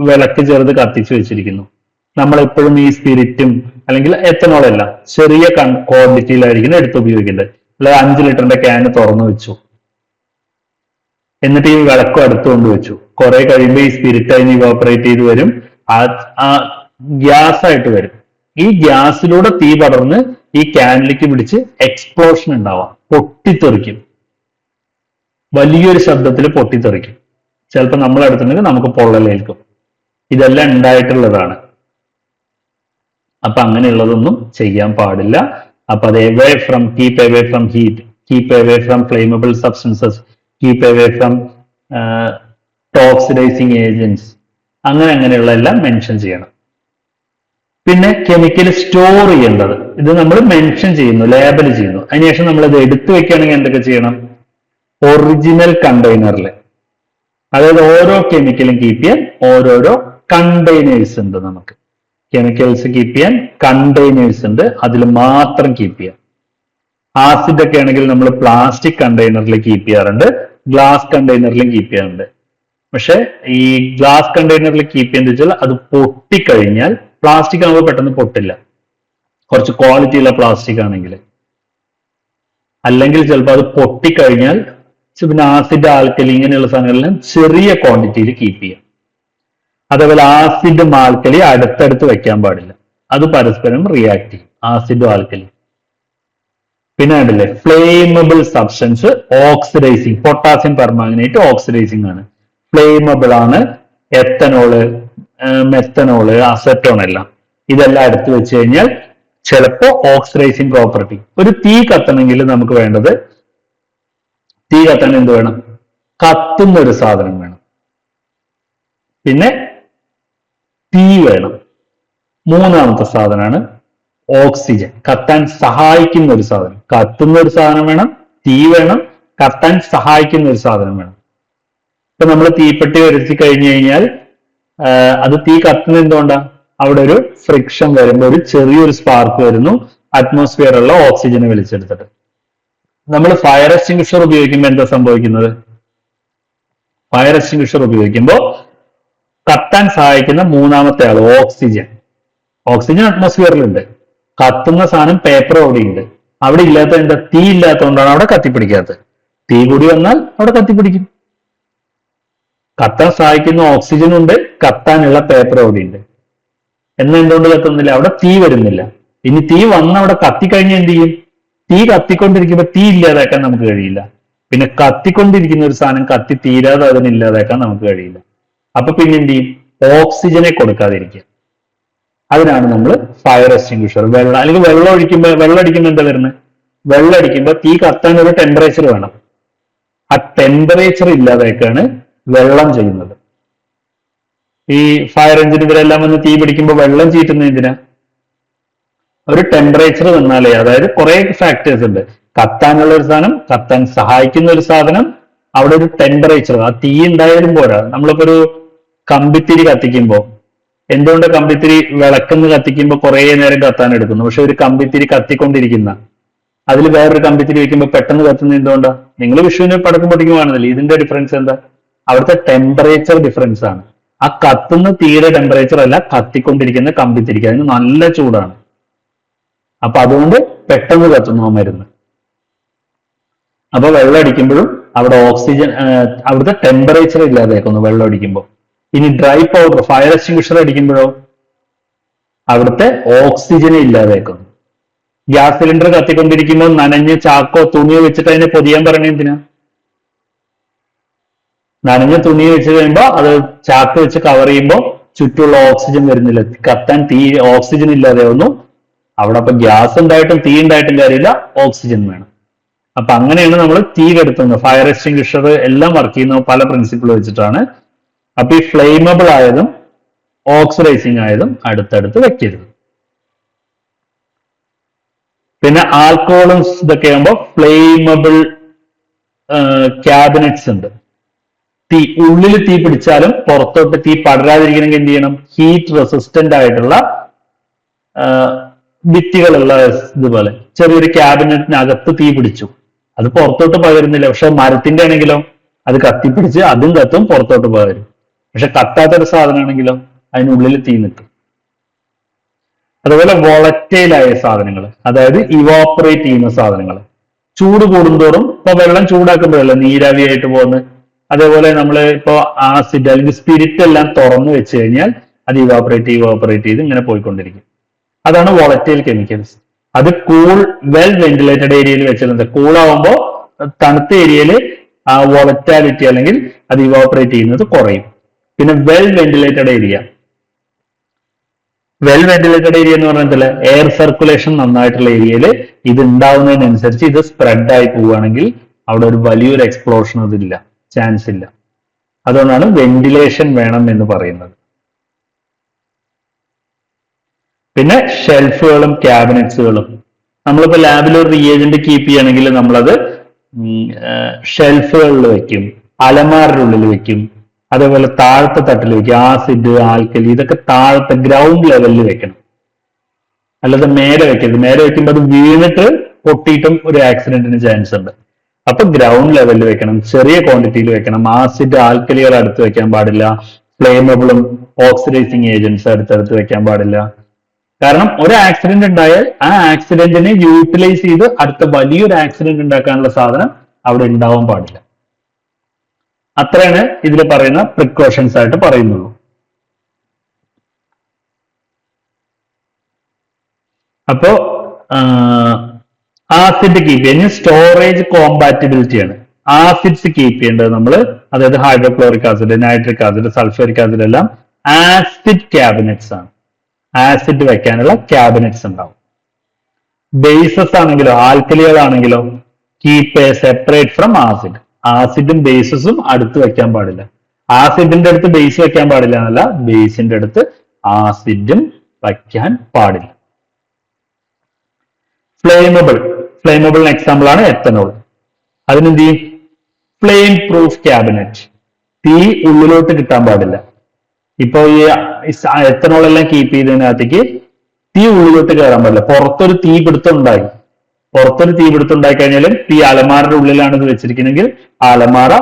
വിളക്ക് ചെറുത് കത്തിച്ചു വെച്ചിരിക്കുന്നു. നമ്മൾ എപ്പോഴും ഈ സ്പിരിറ്റും അല്ലെങ്കിൽ എത്തനോൾ എല്ലാം ചെറിയ ക്വാണ്ടിറ്റിയിലായിരിക്കും എടുത്ത് ഉപയോഗിക്കേണ്ടത്. അല്ലാതെ 5 ലിറ്ററിന്റെ ക്യാന് തുറന്നു വെച്ചു, എന്നിട്ട് ഈ വിളക്കും അടുത്ത് കൊണ്ടുവച്ചു. കുറെ കഴിയുമ്പോൾ ഈ സ്പിരിറ്റ് അതിന് ഇവോപ്പറേറ്റ് ചെയ്ത് വരും, ഗ്യാസ് ആയിട്ട് വരും. ഈ ഗ്യാസിലൂടെ തീ പടർന്ന് ഈ ക്യാനിലേക്ക് പിടിച്ച് എക്സ്പ്ലോഷൻ ഉണ്ടാവാം, പൊട്ടിത്തെറിക്കും, വലിയൊരു ശബ്ദത്തിൽ പൊട്ടിത്തെറിക്കും. ചിലപ്പോൾ നമ്മൾ അടുത്തുണ്ടെങ്കിൽ നമുക്ക് പൊള്ളലേൽക്കും. ഇതെല്ലാം ഉണ്ടായിട്ടുള്ളതാണ്. അപ്പൊ അങ്ങനെയുള്ളതൊന്നും ചെയ്യാൻ പാടില്ല. അപ്പൊ അത് keep away from heat, keep away from flammable substances, keep away from oxidising agents, അങ്ങനെയുള്ള എല്ലാം മെൻഷൻ ചെയ്യണം. പിന്നെ കെമിക്കൽ സ്റ്റോർ ചെയ്യേണ്ടത്, ഇത് നമ്മൾ മെൻഷൻ ചെയ്യുന്നു, ലേബൽ ചെയ്യുന്നു. അതിനുശേഷം നമ്മൾ ഇത് എടുത്തു വെക്കുകയാണെങ്കിൽ എന്തൊക്കെ ചെയ്യണം? ഒറിജിനൽ കണ്ടെയ്നറിൽ അതായത് ഓരോ കെമിക്കലും കീപ്പ് ചെയ്യാൻ ഓരോരോ കണ്ടെയ്നേഴ്സ് ഉണ്ട്. നമുക്ക് കെമിക്കൽസ് കീപ്പ് ചെയ്യാൻ കണ്ടെയ്നേഴ്സ് ഉണ്ട്, അതിൽ മാത്രം കീപ്പ് ചെയ്യാം. ആസിഡ് ഒക്കെ ആണെങ്കിൽ നമ്മൾ പ്ലാസ്റ്റിക് കണ്ടെയ്നറിൽ കീപ്പ് ചെയ്യാറുണ്ട്, ഗ്ലാസ് കണ്ടെയ്നറിലും കീപ്പ് ചെയ്യാറുണ്ട്. പക്ഷെ ഈ ഗ്ലാസ് കണ്ടെയ്നറിൽ കീപ്പ് ചെയ്യുന്നത് വെച്ചാൽ അത് പൊട്ടിക്കഴിഞ്ഞാൽ, പ്ലാസ്റ്റിക് ആകുമ്പോൾ പെട്ടെന്ന് പൊട്ടില്ല, കുറച്ച് ക്വാളിറ്റി ഉള്ള പ്ലാസ്റ്റിക് ആണെങ്കിൽ. അല്ലെങ്കിൽ ചിലപ്പോൾ അത് പൊട്ടിക്കഴിഞ്ഞാൽ പിന്നെ ആസിഡ്, ആൽക്കലി ഇങ്ങനെയുള്ള സാധനങ്ങളെല്ലാം ചെറിയ ക്വാണ്ടിറ്റിയിൽ കീപ്പ് ചെയ്യാം. അതേപോലെ ആസിഡും ആൽക്കലി അടുത്തടുത്ത് വെക്കാൻ പാടില്ല, അത് പരസ്പരം റിയാക്ട് ചെയ്യും, ആസിഡും ആൽക്കലി. പിന്നെ കണ്ടില്ലേ, flammable substance oxidising, potassium permanganate oxidising ആണ്, ഫ്ലെയിമബിൾ ആണ്. എത്തനോള്, മെത്തനോള്, അസറ്റോൺ എല്ലാം, ഇതെല്ലാം എടുത്തു വെച്ച് കഴിഞ്ഞാൽ ചിലപ്പോ ഓക്സിഡൈസിങ് പ്രോപ്പർട്ടി. ഒരു തീ കത്തണമെങ്കിൽ നമുക്ക് വേണ്ടത്, തീ കത്താൻ എന്ത് വേണം? കത്തുന്ന ഒരു സാധനം വേണം, പിന്നെ തീ വേണം. മൂന്നാമത്തെ സാധനമാണ് ഓക്സിജൻ, കത്താൻ സഹായിക്കുന്ന ഒരു സാധനം. കത്തുന്ന ഒരു സാധനം വേണം, തീ വേണം, കത്താൻ സഹായിക്കുന്ന ഒരു സാധനം വേണം. ഇപ്പൊ നമ്മൾ തീപ്പെട്ടി ഉരത്തി കഴിഞ്ഞു കഴിഞ്ഞാൽ അത് തീ കത്തുന്നത് എന്തുകൊണ്ടാ? അവിടെ ഒരു ഫ്രിക്ഷൻ വരുമ്പോൾ ഒരു ചെറിയൊരു സ്പാർക്ക് വരുന്നു, അറ്റ്മോസ്ഫിയറുള്ള ഓക്സിജനെ വലിച്ചെടുത്തിട്ട്. നമ്മൾ ഫയർ എക്സ്റ്റിംഗ്വിഷർ ഉപയോഗിക്കുമ്പോൾ എന്താ സംഭവിക്കുന്നത്? ഫയർ എക്സ്റ്റിംഗ്വിഷർ ഉപയോഗിക്കുമ്പോൾ കത്താൻ സഹായിക്കുന്ന മൂന്നാമത്തെ ആള് ഓക്സിജൻ. ഓക്സിജൻ അറ്റ്മോസ്ഫിയറിലുണ്ട്, കത്തുന്ന സാധനം പേപ്പർ അവിടെ ഉണ്ട്. അവിടെ ഇല്ലാത്ത എന്താ? തീ ഇല്ലാത്തതുകൊണ്ടാണ് അവിടെ കത്തിപ്പിടിക്കാത്തത്. തീ കൂടി വന്നാൽ അവിടെ കത്തിപ്പിടിക്കും. കത്താൻ സഹായിക്കുന്ന ഓക്സിജൻ ഉണ്ട്, കത്താനുള്ള പേപ്പർ അവിടെ ഉണ്ട്. എന്നാൽ എന്തുകൊണ്ട് കത്തുന്നില്ല? അവിടെ തീ വരുന്നില്ല. ഇനി തീ വന്ന് അവിടെ കത്തിക്കഴിഞ്ഞാൽ എന്ത് ചെയ്യും? തീ കത്തിക്കൊണ്ടിരിക്കുമ്പോൾ തീ ഇല്ലാതാക്കാൻ നമുക്ക് കഴിയില്ല. പിന്നെ കത്തിക്കൊണ്ടിരിക്കുന്ന ഒരു സാധനം കത്തി തീരാതെ അതിനെ ഇല്ലാതാക്കാൻ നമുക്ക് കഴിയില്ല. അപ്പൊ പിന്നെ എന്ത് ചെയ്യും? ഓക്സിജനെ കൊടുക്കാതിരിക്കുക. അതിനാണ് നമ്മൾ ഫയർ എക്സ്റ്റിംഗ്വിഷർ. വെള്ളം അല്ലെങ്കിൽ വെള്ളം അടിക്കുമ്പോൾ എന്താ വരുന്നത്? വെള്ളം അടിക്കുമ്പോൾ തീ കത്താൻ ഒരു ടെമ്പറേച്ചർ വേണം. ആ ടെമ്പറേച്ചർ ഇല്ലാതെയൊക്കെയാണ് വെള്ളം ചെയ്യുന്നത്. ഈ ഫയർ എഞ്ചിൻ ഇവരെല്ലാം വന്ന് തീ പിടിക്കുമ്പോൾ വെള്ളം ചീറ്റുന്നത് എന്തിനാ? ഒരു ടെമ്പറേച്ചർ വന്നാലേ, അതായത് കുറെ ഫാക്ടേഴ്സ് ഉണ്ട്. കത്താനുള്ള ഒരു സാധനം, കത്താൻ സഹായിക്കുന്ന ഒരു സാധനം, അവിടെ ഒരു ടെമ്പറേച്ചർ, ആ തീ ഉണ്ടായാലും പോരാ. നമ്മളിപ്പോ ഒരു കമ്പിത്തിരി കത്തിക്കുമ്പോൾ, എന്തുകൊണ്ട് കമ്പിത്തിരി വിളക്കെന്ന് കത്തിക്കുമ്പോൾ കുറെ നേരം കത്താൻ എടുക്കുന്നു, പക്ഷെ ഒരു കമ്പിത്തിരി കത്തിക്കൊണ്ടിരിക്കുന്ന അതിൽ വേറൊരു കമ്പിത്തിരി വെക്കുമ്പോൾ പെട്ടെന്ന് കത്തുന്നത് എന്തുകൊണ്ടാ? നിങ്ങൾ വിഷുവിന് പടക്കം പൊട്ടിക്കുവാണെന്നല്ലേ, ഇതിന്റെ ഡിഫറൻസ് എന്താ? അവിടുത്തെ ടെമ്പറേച്ചർ ഡിഫറൻസ് ആണ്. ആ കത്തുന്ന തീരെ ടെമ്പറേച്ചർ അല്ല, കത്തിക്കൊണ്ടിരിക്കുന്ന കമ്പിത്തിരിക്ക് അതിന് നല്ല ചൂടാണ്. അപ്പൊ അതുകൊണ്ട് പെട്ടെന്ന് കത്തുന്നു ആ മരുന്ന്. അപ്പൊ വെള്ളം അടിക്കുമ്പോഴും അവിടെ ഓക്സിജൻ, അവിടുത്തെ ടെമ്പറേച്ചർ ഇല്ലാതെയാക്കുന്നു വെള്ളം അടിക്കുമ്പോൾ. ഇനി ഡ്രൈ പൗഡർ, ഫയർ എക്സ്റ്റിംഗ്വിഷർ അടിക്കുമ്പോഴോ അവിടുത്തെ ഓക്സിജനെ ഇല്ലാതെയാക്കുന്നു. ഗ്യാസ് സിലിണ്ടർ കത്തിക്കൊണ്ടിരിക്കുമ്പോൾ നനഞ്ഞ ചാക്കോ തുണിയോ വെച്ചിട്ട് അതിനെ പൊതിയാൻ പറയണേ എന്തിനാ? നനഞ്ഞ തുണി വെച്ച് കഴിയുമ്പോൾ അത് ചാക്ക് വെച്ച് കവർ ചെയ്യുമ്പോൾ ചുറ്റുമുള്ള ഓക്സിജൻ വരുന്നില്ല, കത്താൻ തീ ഓക്സിജൻ ഇല്ലാതെയാവുന്നു. അവിടെ അപ്പൊ ഗ്യാസ് ഉണ്ടായിട്ടും തീ ഉണ്ടായിട്ടും കാര്യമില്ല, ഓക്സിജൻ വേണം. അപ്പൊ അങ്ങനെയാണ് നമ്മൾ തീ കെടുത്തുന്നത്. ഫയർ എക്സ്റ്റിംഗ്വിഷർ എല്ലാം വർക്ക് ചെയ്യുന്ന പല പ്രിൻസിപ്പിൾ വെച്ചിട്ടാണ്. അപ്പൊ ഈ ഫ്ലെയിമബിൾ ആയതും ഓക്സിഡൈസിങ് ആയതും അടുത്തടുത്ത് വെക്കരുത്. പിന്നെ ആൽക്കഹോളും ഇതൊക്കെ ആകുമ്പോൾ ഫ്ലെയിമബിൾ ക്യാബിനറ്റ്സ് ഉണ്ട്. തീ ഉള്ളിൽ തീ പിടിച്ചാലും പുറത്തോട്ട് തീ പടരാതിരിക്കണമെങ്കിൽ എന്ത് ചെയ്യണം? ഹീറ്റ് റെസിസ്റ്റന്റ് ആയിട്ടുള്ള ഭിത്തികളുള്ള ഇതുപോലെ ചെറിയൊരു ക്യാബിനറ്റിനകത്ത് തീ പിടിച്ചു, അത് പുറത്തോട്ട് പകരുന്നില്ല. പക്ഷെ മരത്തിന്റെ ആണെങ്കിലോ അത് കത്തിപ്പിടിച്ച് അതും കത്തും, പുറത്തോട്ട് പകരും. പക്ഷെ കത്താത്തൊരു സാധനമാണെങ്കിലോ അതിനുള്ളിൽ തീ നിൽക്കും. അതുപോലെ വോളറ്റൈലായ സാധനങ്ങൾ, അതായത് ഇവാപ്പറേറ്റ് ചെയ്യുന്ന സാധനങ്ങൾ, ചൂട് കൂടുന്തോറും ഇപ്പൊ വെള്ളം ചൂടാക്കുമ്പോഴല്ല നീരാവിയായിട്ട് പോകുന്നത്. അതേപോലെ നമ്മൾ ഇപ്പൊ ആസിഡ് അല്ലെങ്കിൽ സ്പിരിറ്റ് എല്ലാം തുറന്നു വെച്ച് കഴിഞ്ഞാൽ അത് ഇവാപ്പറേറ്റ് ചെയ്ത് ഇങ്ങനെ പോയിക്കൊണ്ടിരിക്കും. അതാണ് വോളറ്റൈൽ കെമിക്കൽസ്. അത് വെൽ വെന്റിലേറ്റഡ് ഏരിയയിൽ വെച്ചിട്ടുണ്ട്. കൂളാവുമ്പോൾ തണുത്ത ഏരിയയിൽ ആ വോളറ്റാലിറ്റി അല്ലെങ്കിൽ അത് ഇവാപ്പറേറ്റ് ചെയ്യുന്നത് കുറയും. പിന്നെ വെൽ വെന്റിലേറ്റഡ് ഏരിയ എന്ന് പറഞ്ഞാൽ എയർ സർക്കുലേഷൻ നന്നായിട്ടുള്ള ഏരിയയിൽ ഇത് ഉണ്ടാവുന്നതിനനുസരിച്ച് ഇത് സ്പ്രെഡ് ആയി പോവുകയാണെങ്കിൽ അവിടെ ഒരു വലിയൊരു എക്സ്പ്ലോഷൻ അതില്ല, ചാൻസ് ഇല്ല. അതുകൊണ്ടാണ് വെന്റിലേഷൻ വേണം എന്ന് പറയുന്നത്. പിന്നെ ഷെൽഫുകളും ക്യാബിനറ്റ്സുകളും, നമ്മളിപ്പോ ലാബിൽ ഒരു റിയേജന്റ് കീപ്പ് ചെയ്യണമെങ്കിൽ നമ്മളത് ഷെൽഫുകളിൽ വെക്കും, അലമാരുടെ ഉള്ളിൽ വെക്കും, അതേപോലെ താഴത്തെ തട്ടിൽ വെക്കുക. ആസിഡ്, ആൽക്കലി ഇതൊക്കെ താഴത്തെ ഗ്രൗണ്ട് ലെവലിൽ വെക്കണം. അല്ലാതെ മേലെ വെക്കരുത്. മേലെ വെക്കുമ്പോൾ അത് വീണിട്ട് പൊട്ടിയിട്ടും ഒരു ആക്സിഡന്റിന് ചാൻസ് ഉണ്ട്. അപ്പൊ ഗ്രൗണ്ട് ലെവലിൽ വെക്കണം, ചെറിയ ക്വാണ്ടിറ്റിയിൽ വെക്കണം. ആസിഡ്, ആൽക്കലികൾ അടുത്ത് വെക്കാൻ പാടില്ല. ഫ്ലേമബിളും ഓക്സിഡൈസിങ് ഏജന്റ്സ് അടുത്തടുത്ത് വെക്കാൻ പാടില്ല. കാരണം ഒരു ആക്സിഡന്റ് ഉണ്ടായാൽ ആ ആക്സിഡന്റിനെ യൂട്ടിലൈസ് ചെയ്ത് അടുത്ത വലിയൊരു ആക്സിഡന്റ് ഉണ്ടാക്കാനുള്ള സാധനം അവിടെ ഉണ്ടാവാൻ പാടില്ല. അത്രയാണ് ഇതിൽ പറയുന്ന പ്രിക്കോഷൻസ് ആയിട്ട് പറയുന്നുള്ളൂ. അപ്പോ ആസിഡ് കീപ്പ് ചെയ്യുന്നത് സ്റ്റോറേജ് കോമ്പാറ്റിബിലിറ്റി ആണ്. ആസിഡ്സ് കീപ്പ് ചെയ്യേണ്ടത് നമ്മൾ, അതായത് hydrochloric acid, nitric acid, sulphuric acid എല്ലാം ആസിഡ് ക്യാബിനറ്റ്സ് ആണ്. ആസിഡ് വെക്കാനുള്ള ക്യാബിനറ്റ്സ് ഉണ്ടാവും. ബേസസ് ആണെങ്കിലോ ആൽക്കലികളാണെങ്കിലോ കീപ്പ് സെപ്പറേറ്റ് ഫ്രം ആസിഡ്. ആസിഡും ബേസസും അടുത്ത് വെക്കാൻ പാടില്ല. ആസിഡിന്റെ അടുത്ത് ബേസ് വെക്കാൻ പാടില്ല എന്നല്ല, ബേസിന്റെ അടുത്ത് ആസിഡും വയ്ക്കാൻ പാടില്ല. ഫ്ലെയിമബിളിന് എക്സാമ്പിൾ ആണ് എത്തനോൾ. അതിനെന്ത് ചെയ്യും? Flame proof cabinet. തീ ഉള്ളിലോട്ട് കിട്ടാൻ പാടില്ല. ഇപ്പൊ ഈ എത്തനോൾ എല്ലാം കീപ്പ് ചെയ്തതിനകത്തേക്ക് തീ ഉള്ളിലോട്ട് കയറാൻ പാടില്ല. പുറത്തൊരു തീപിടുത്തം ഉണ്ടായി കഴിഞ്ഞാലും ഈ അലമാരയുടെ ഉള്ളിലാണ് ഇത് വെച്ചിരിക്കുന്നെങ്കിൽ അലമാര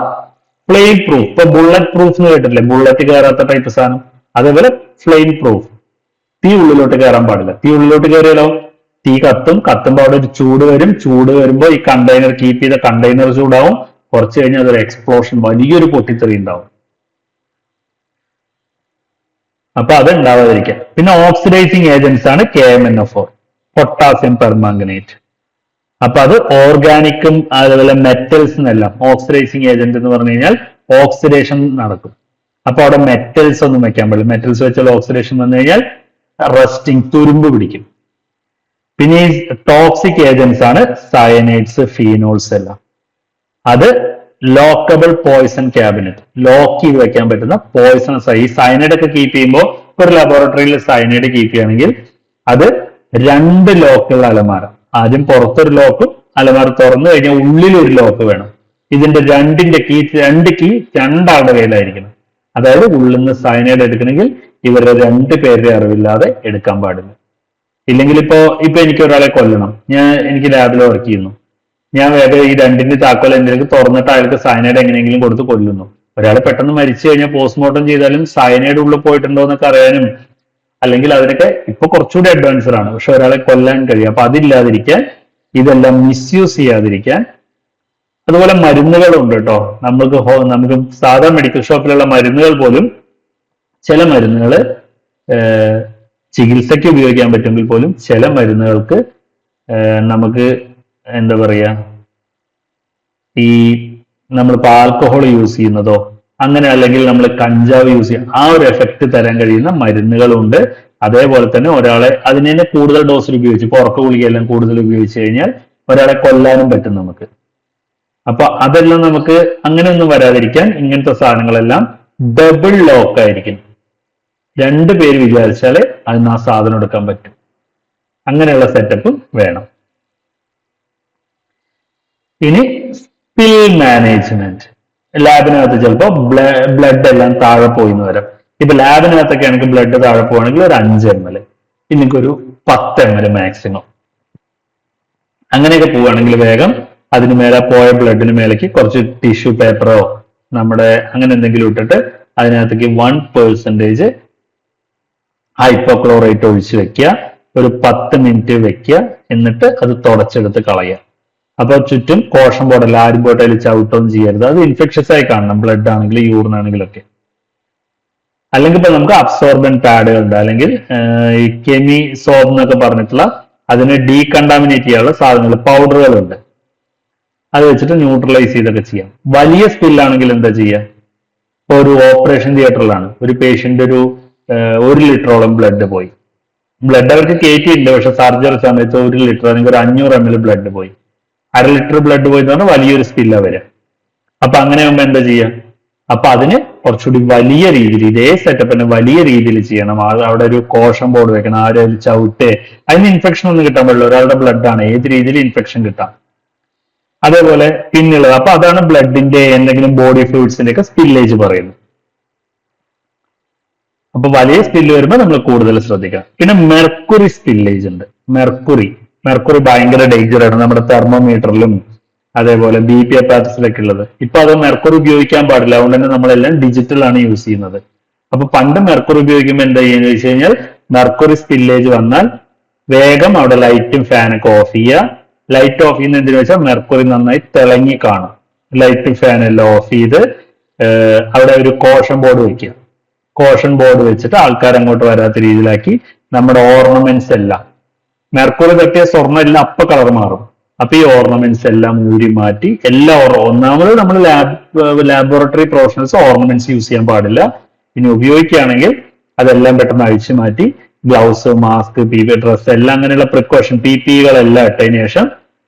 ഫ്ലെയിം പ്രൂഫ്. ഇപ്പൊ ബുള്ളറ്റ് പ്രൂഫ് എന്ന് കേട്ടില്ലേ, ബുള്ളറ്റ് കയറാത്ത ടൈപ്പ് സാധനം. അതേപോലെ ഫ്ലെയിം പ്രൂഫ്. തീ ഉള്ളിലോട്ട് കയറാൻ പാടില്ല. തീ ഉള്ളിലോട്ട് കയറിയാലോ തീ കത്തുമ്പോ അവിടെ ഒരു ചൂട് വരും. ചൂട് വരുമ്പോ ഈ കണ്ടെയ്നർ കീപ്പ് ചെയ്ത കണ്ടെയ്നർ ചൂടാവും. കുറച്ച് കഴിഞ്ഞാൽ അതൊരു എക്സ്പ്ലോഷൻ, വലിയൊരു പൊട്ടിത്തെറി ഉണ്ടാവും. അപ്പൊ അത് ഉണ്ടാവാതിരിക്കാം. പിന്നെ ഓക്സിഡൈസിങ് ഏജന്റ്സ് ആണ് KMnO4, പൊട്ടാസ്യം പെർമാംഗനേറ്റ്. അപ്പൊ അത് ഓർഗാനിക്കും അതുപോലെ മെറ്റൽസ് എന്നെല്ലാം ഓക്സിഡൈസിങ് ഏജന്റ് എന്ന് പറഞ്ഞു കഴിഞ്ഞാൽ ഓക്സിഡേഷൻ നടക്കും. അപ്പൊ അവിടെ മെറ്റൽസ് ഒന്നും വെക്കാൻ പാടില്ല. മെറ്റൽസ് വെച്ചാൽ ഓക്സിഡേഷൻ വന്നു കഴിഞ്ഞാൽ റസ്റ്റിംഗ്, തുരുമ്പ് പിടിക്കും. പിന്നെ ഈ ടോക്സിക് ഏജന്റ്സ് ആണ് സയനൈഡ്സ്, ഫീനോൾസ് എല്ലാം. അത് ലോക്കബിൾ പോയിസൺ ക്യാബിനറ്റ്, ലോക്ക് ചെയ്ത് വെക്കാൻ പറ്റുന്ന പോയിസണസ്. ഈ സയനൈഡ് ഒക്കെ കീപ്പ് ചെയ്യുമ്പോൾ ഒരു ലബോറട്ടറിയിൽ സയനൈഡ് കീപ്പ് ചെയ്യുകയാണെങ്കിൽ അത് 2 ലോക്കുള്ള അലമാര. ആദ്യം പുറത്തൊരു ലോക്കും അലമാര തുറന്നു കഴിഞ്ഞാൽ ഉള്ളിലൊരു ലോക്ക് വേണം. ഇതിന്റെ 2 കീ രണ്ടാളുടെ കയ്യിലായിരിക്കണം. അതായത് ഉള്ളിൽ നിന്ന് സയനൈഡ് എടുക്കണമെങ്കിൽ ഇവരുടെ 2 പേരുടെ അറിവില്ലാതെ എടുക്കാൻ പാടില്ല. ഇല്ലെങ്കിൽ ഇപ്പൊ എനിക്ക് ഒരാളെ കൊല്ലണം, എനിക്ക് ലാബിൽ വർക്ക് ചെയ്യുന്നു, ഞാൻ വേഗം ഈ 2 താക്കോൽ എന്തെങ്കിലും തുറന്നിട്ട് അയാൾക്ക് സയനൈഡ് എങ്ങനെയെങ്കിലും കൊടുത്ത് കൊല്ലുന്നു. ഒരാൾ പെട്ടെന്ന് മരിച്ചു കഴിഞ്ഞാൽ പോസ്റ്റ്മോർട്ടം ചെയ്താലും സയനൈഡ് ഉള്ളിൽ പോയിട്ടുണ്ടോ എന്നൊക്കെ അറിയാനും, അല്ലെങ്കിൽ അതിനൊക്കെ ഇപ്പൊ കുറച്ചുകൂടി അഡ്വാൻസ്ഡ് ആണ്, പക്ഷെ ഒരാളെ കൊല്ലാൻ കഴിയും. അപ്പൊ അതില്ലാതിരിക്കാൻ, ഇതെല്ലാം മിസ്യൂസ് ചെയ്യാതിരിക്കാൻ. അതുപോലെ മരുന്നുകളുണ്ട് കേട്ടോ. നമുക്ക് സാധാരണ മെഡിക്കൽ ഷോപ്പിലുള്ള മരുന്നുകൾ പോലും, ചില മരുന്നുകൾ ചികിത്സയ്ക്ക് ഉപയോഗിക്കാൻ പറ്റുമെങ്കിൽ പോലും ചില മരുന്നുകൾക്ക് നമുക്ക് എന്താ പറയാ, ഈ നമ്മളിപ്പോ ആൽക്കഹോൾ യൂസ് ചെയ്യുന്നതോ അങ്ങനെ, അല്ലെങ്കിൽ നമ്മൾ കഞ്ചാവ് യൂസ് ചെയ്യുക, ആ ഒരു എഫക്റ്റ് തരാൻ കഴിയുന്ന മരുന്നുകളുണ്ട്. അതേപോലെ തന്നെ ഒരാളെ അതിന് തന്നെ കൂടുതൽ ഡോസിൽ ഉപയോഗിച്ച്, ഇപ്പൊ ഉറക്ക ഗുളികയെല്ലാം കൂടുതൽ ഉപയോഗിച്ച് കഴിഞ്ഞാൽ ഒരാളെ കൊല്ലാനും പറ്റും നമുക്ക്. അപ്പൊ അതെല്ലാം നമുക്ക് അങ്ങനെയൊന്നും വരാതിരിക്കാൻ ഇങ്ങനത്തെ സാധനങ്ങളെല്ലാം ഡബിൾ ലോക്ക് ആയിരിക്കും. 2 പേര് വിചാരിച്ചാലേ അതിന് ആ സാധനം എടുക്കാൻ പറ്റും. അങ്ങനെയുള്ള സെറ്റപ്പും വേണം. ഇനി സ്പിൽ മാനേജ്മെന്റ്. ലാബിനകത്ത് ചിലപ്പോൾ ബ്ലഡ് എല്ലാം താഴെ പോയിന്ന് വരാം. ഇപ്പൊ ലാബിനകത്തൊക്കെ ആണെങ്കിൽ ബ്ലഡ് താഴെ പോവാണെങ്കിൽ ഒരു 5 ml, ഇനിക്കൊരു 10 ml മാക്സിമം. അങ്ങനെയൊക്കെ പോവുകയാണെങ്കിൽ വേഗം അതിന് മേലെ പോയ ബ്ലഡിന് മേലേക്ക് കുറച്ച് ടിഷ്യൂ പേപ്പറോ നമ്മുടെ അങ്ങനെ എന്തെങ്കിലും ഇട്ടിട്ട് അതിനകത്തേക്ക് 1% ഹൈപ്പോക്ലോറൈറ്റ് ഒഴിച്ച് വെക്കുക. ഒരു 10 മിനിറ്റ് വെക്കുക. എന്നിട്ട് അത് തുടച്ചെടുത്ത് കളയുക. അപ്പൊ ചുറ്റും കോശം പോടല്ല, ആരും പോയിട്ട് അതിൽ ചവിട്ടൊന്നും ചെയ്യരുത്. അത് ഇൻഫെക്ഷസ് ആയി കാണണം, ബ്ലഡ് ആണെങ്കിലും യൂറിൻ ആണെങ്കിലും ഒക്കെ. അല്ലെങ്കിൽ ഇപ്പൊ നമുക്ക് അബ്സോർബൻ പാഡുകളുണ്ട്, അല്ലെങ്കിൽ ഈ കെമി സോപ്പ് എന്നൊക്കെ പറഞ്ഞിട്ടുള്ള അതിനെ ഡീകണ്ടാമിനേറ്റ് ചെയ്യാനുള്ള സാധനങ്ങൾ, പൗഡറുകളുണ്ട്. അത് വെച്ചിട്ട് ന്യൂട്രലൈസ് ചെയ്തൊക്കെ ചെയ്യാം. വലിയ സ്പില്ലാണെങ്കിൽ എന്താ ചെയ്യുക? ഇപ്പൊ ഒരു ഓപ്പറേഷൻ തിയേറ്ററിലാണ് ഒരു പേഷ്യന്റ് ഒരു 1 ലിറ്ററോളം ബ്ലഡ് പോയി. ബ്ലഡ് അവർക്ക് കയറ്റിയിട്ടുണ്ട്, പക്ഷെ സർജറി സമയത്ത് 1 ലിറ്റർ അല്ലെങ്കിൽ ഒരു 500 ml ബ്ലഡ് പോയി. 1/2 ലിറ്റർ ബ്ലഡ് പോയി എന്ന് പറഞ്ഞാൽ വലിയൊരു സ്പില്ല വരിക. അപ്പൊ അങ്ങനെ ആകുമ്പോ എന്താ ചെയ്യുക? അപ്പൊ അതിന് കുറച്ചുകൂടി വലിയ രീതിയിൽ, ഇതേ സെറ്റപ്പിന് വലിയ രീതിയിൽ ചെയ്യണം. അവിടെ ഒരു കോശം ബോർഡ് വെക്കണം, ആരും അതിൽ ചവിട്ടേ, അതിന് ഇൻഫെക്ഷൻ ഒന്നും കിട്ടാൻ പാടില്ല. ഒരാളുടെ ബ്ലഡ് ആണ്, ഏത് രീതിയിൽ ഇൻഫെക്ഷൻ കിട്ടാം. അതേപോലെ പിന്നുള്ളത്, അപ്പൊ അതാണ് ബ്ലഡിന്റെ എന്തെങ്കിലും ബോഡി ഫ്ലൂയിഡ്സിന്റെ ഒക്കെ സ്പില്ലേജ് പറയുന്നത്. അപ്പൊ വലിയ സ്പില്ല് വരുമ്പോൾ നമ്മൾ കൂടുതൽ ശ്രദ്ധിക്കണം. പിന്നെ മെർക്കുറി സ്പില്ലേജ് ഉണ്ട്. മെർക്കുറി ഭയങ്കര ഡേഞ്ചർ ആണ് നമ്മുടെ തെർമോമീറ്ററിലും അതേപോലെ BP അപ്പാരറ്റസിലൊക്കെ ഉള്ളത്. ഇപ്പൊ അത് മെർക്കുറി ഉപയോഗിക്കാൻ പാടില്ല, അതുകൊണ്ട് തന്നെ നമ്മളെല്ലാം ഡിജിറ്റൽ ആണ് യൂസ് ചെയ്യുന്നത്. അപ്പൊ പണ്ട് മെർക്കുറി ഉപയോഗിക്കുമ്പോൾ എന്താ ചെയ്യുന്നത് വെച്ച് കഴിഞ്ഞാൽ മെർക്കുറി സ്പില്ലേജ് വന്നാൽ വേഗം അവിടെ ലൈറ്റും ഫാനൊക്കെ ഓഫ് ചെയ്യുക. ലൈറ്റ് ഓഫ് ചെയ്യുന്ന എന്തിനു വെച്ചാൽ മെർക്കുറി നന്നായി തിളങ്ങി കാണും. ലൈറ്റ് ഫാൻ എല്ലാം ഓഫ് ചെയ്ത് അവിടെ ഒരു കോഷൻ ബോർഡ് വെക്കുക. കോഷൻ ബോർഡ് വെച്ചിട്ട് ആൾക്കാർ അങ്ങോട്ട് വരാത്ത രീതിയിലാക്കി നമ്മുടെ ഓർണമെന്റ്സ് എല്ലാം, മെർക്കുറി തട്ടിയ സ്വർണ്ണം എല്ലാം അപ്പൊ കളർ മാറും. അപ്പൊ ഈ ഓർണമെന്റ്സ് എല്ലാം ഊരി മാറ്റി ഒന്നാമത് നമ്മൾ ലാബോറട്ടറി പ്രൊഫഷണൽസ് ഓർണമെന്റ്സ് യൂസ് ചെയ്യാൻ പാടില്ല. ഇനി ഉപയോഗിക്കുകയാണെങ്കിൽ അതെല്ലാം പെട്ടെന്ന് അഴിച്ചു മാറ്റി ഗ്ലൗസ്, മാസ്ക്, PPE ഡ്രസ് എല്ലാം അങ്ങനെയുള്ള പ്രിക്കോഷൻ PPEകളെല്ലാം ഇട്ടതിന് ശേഷം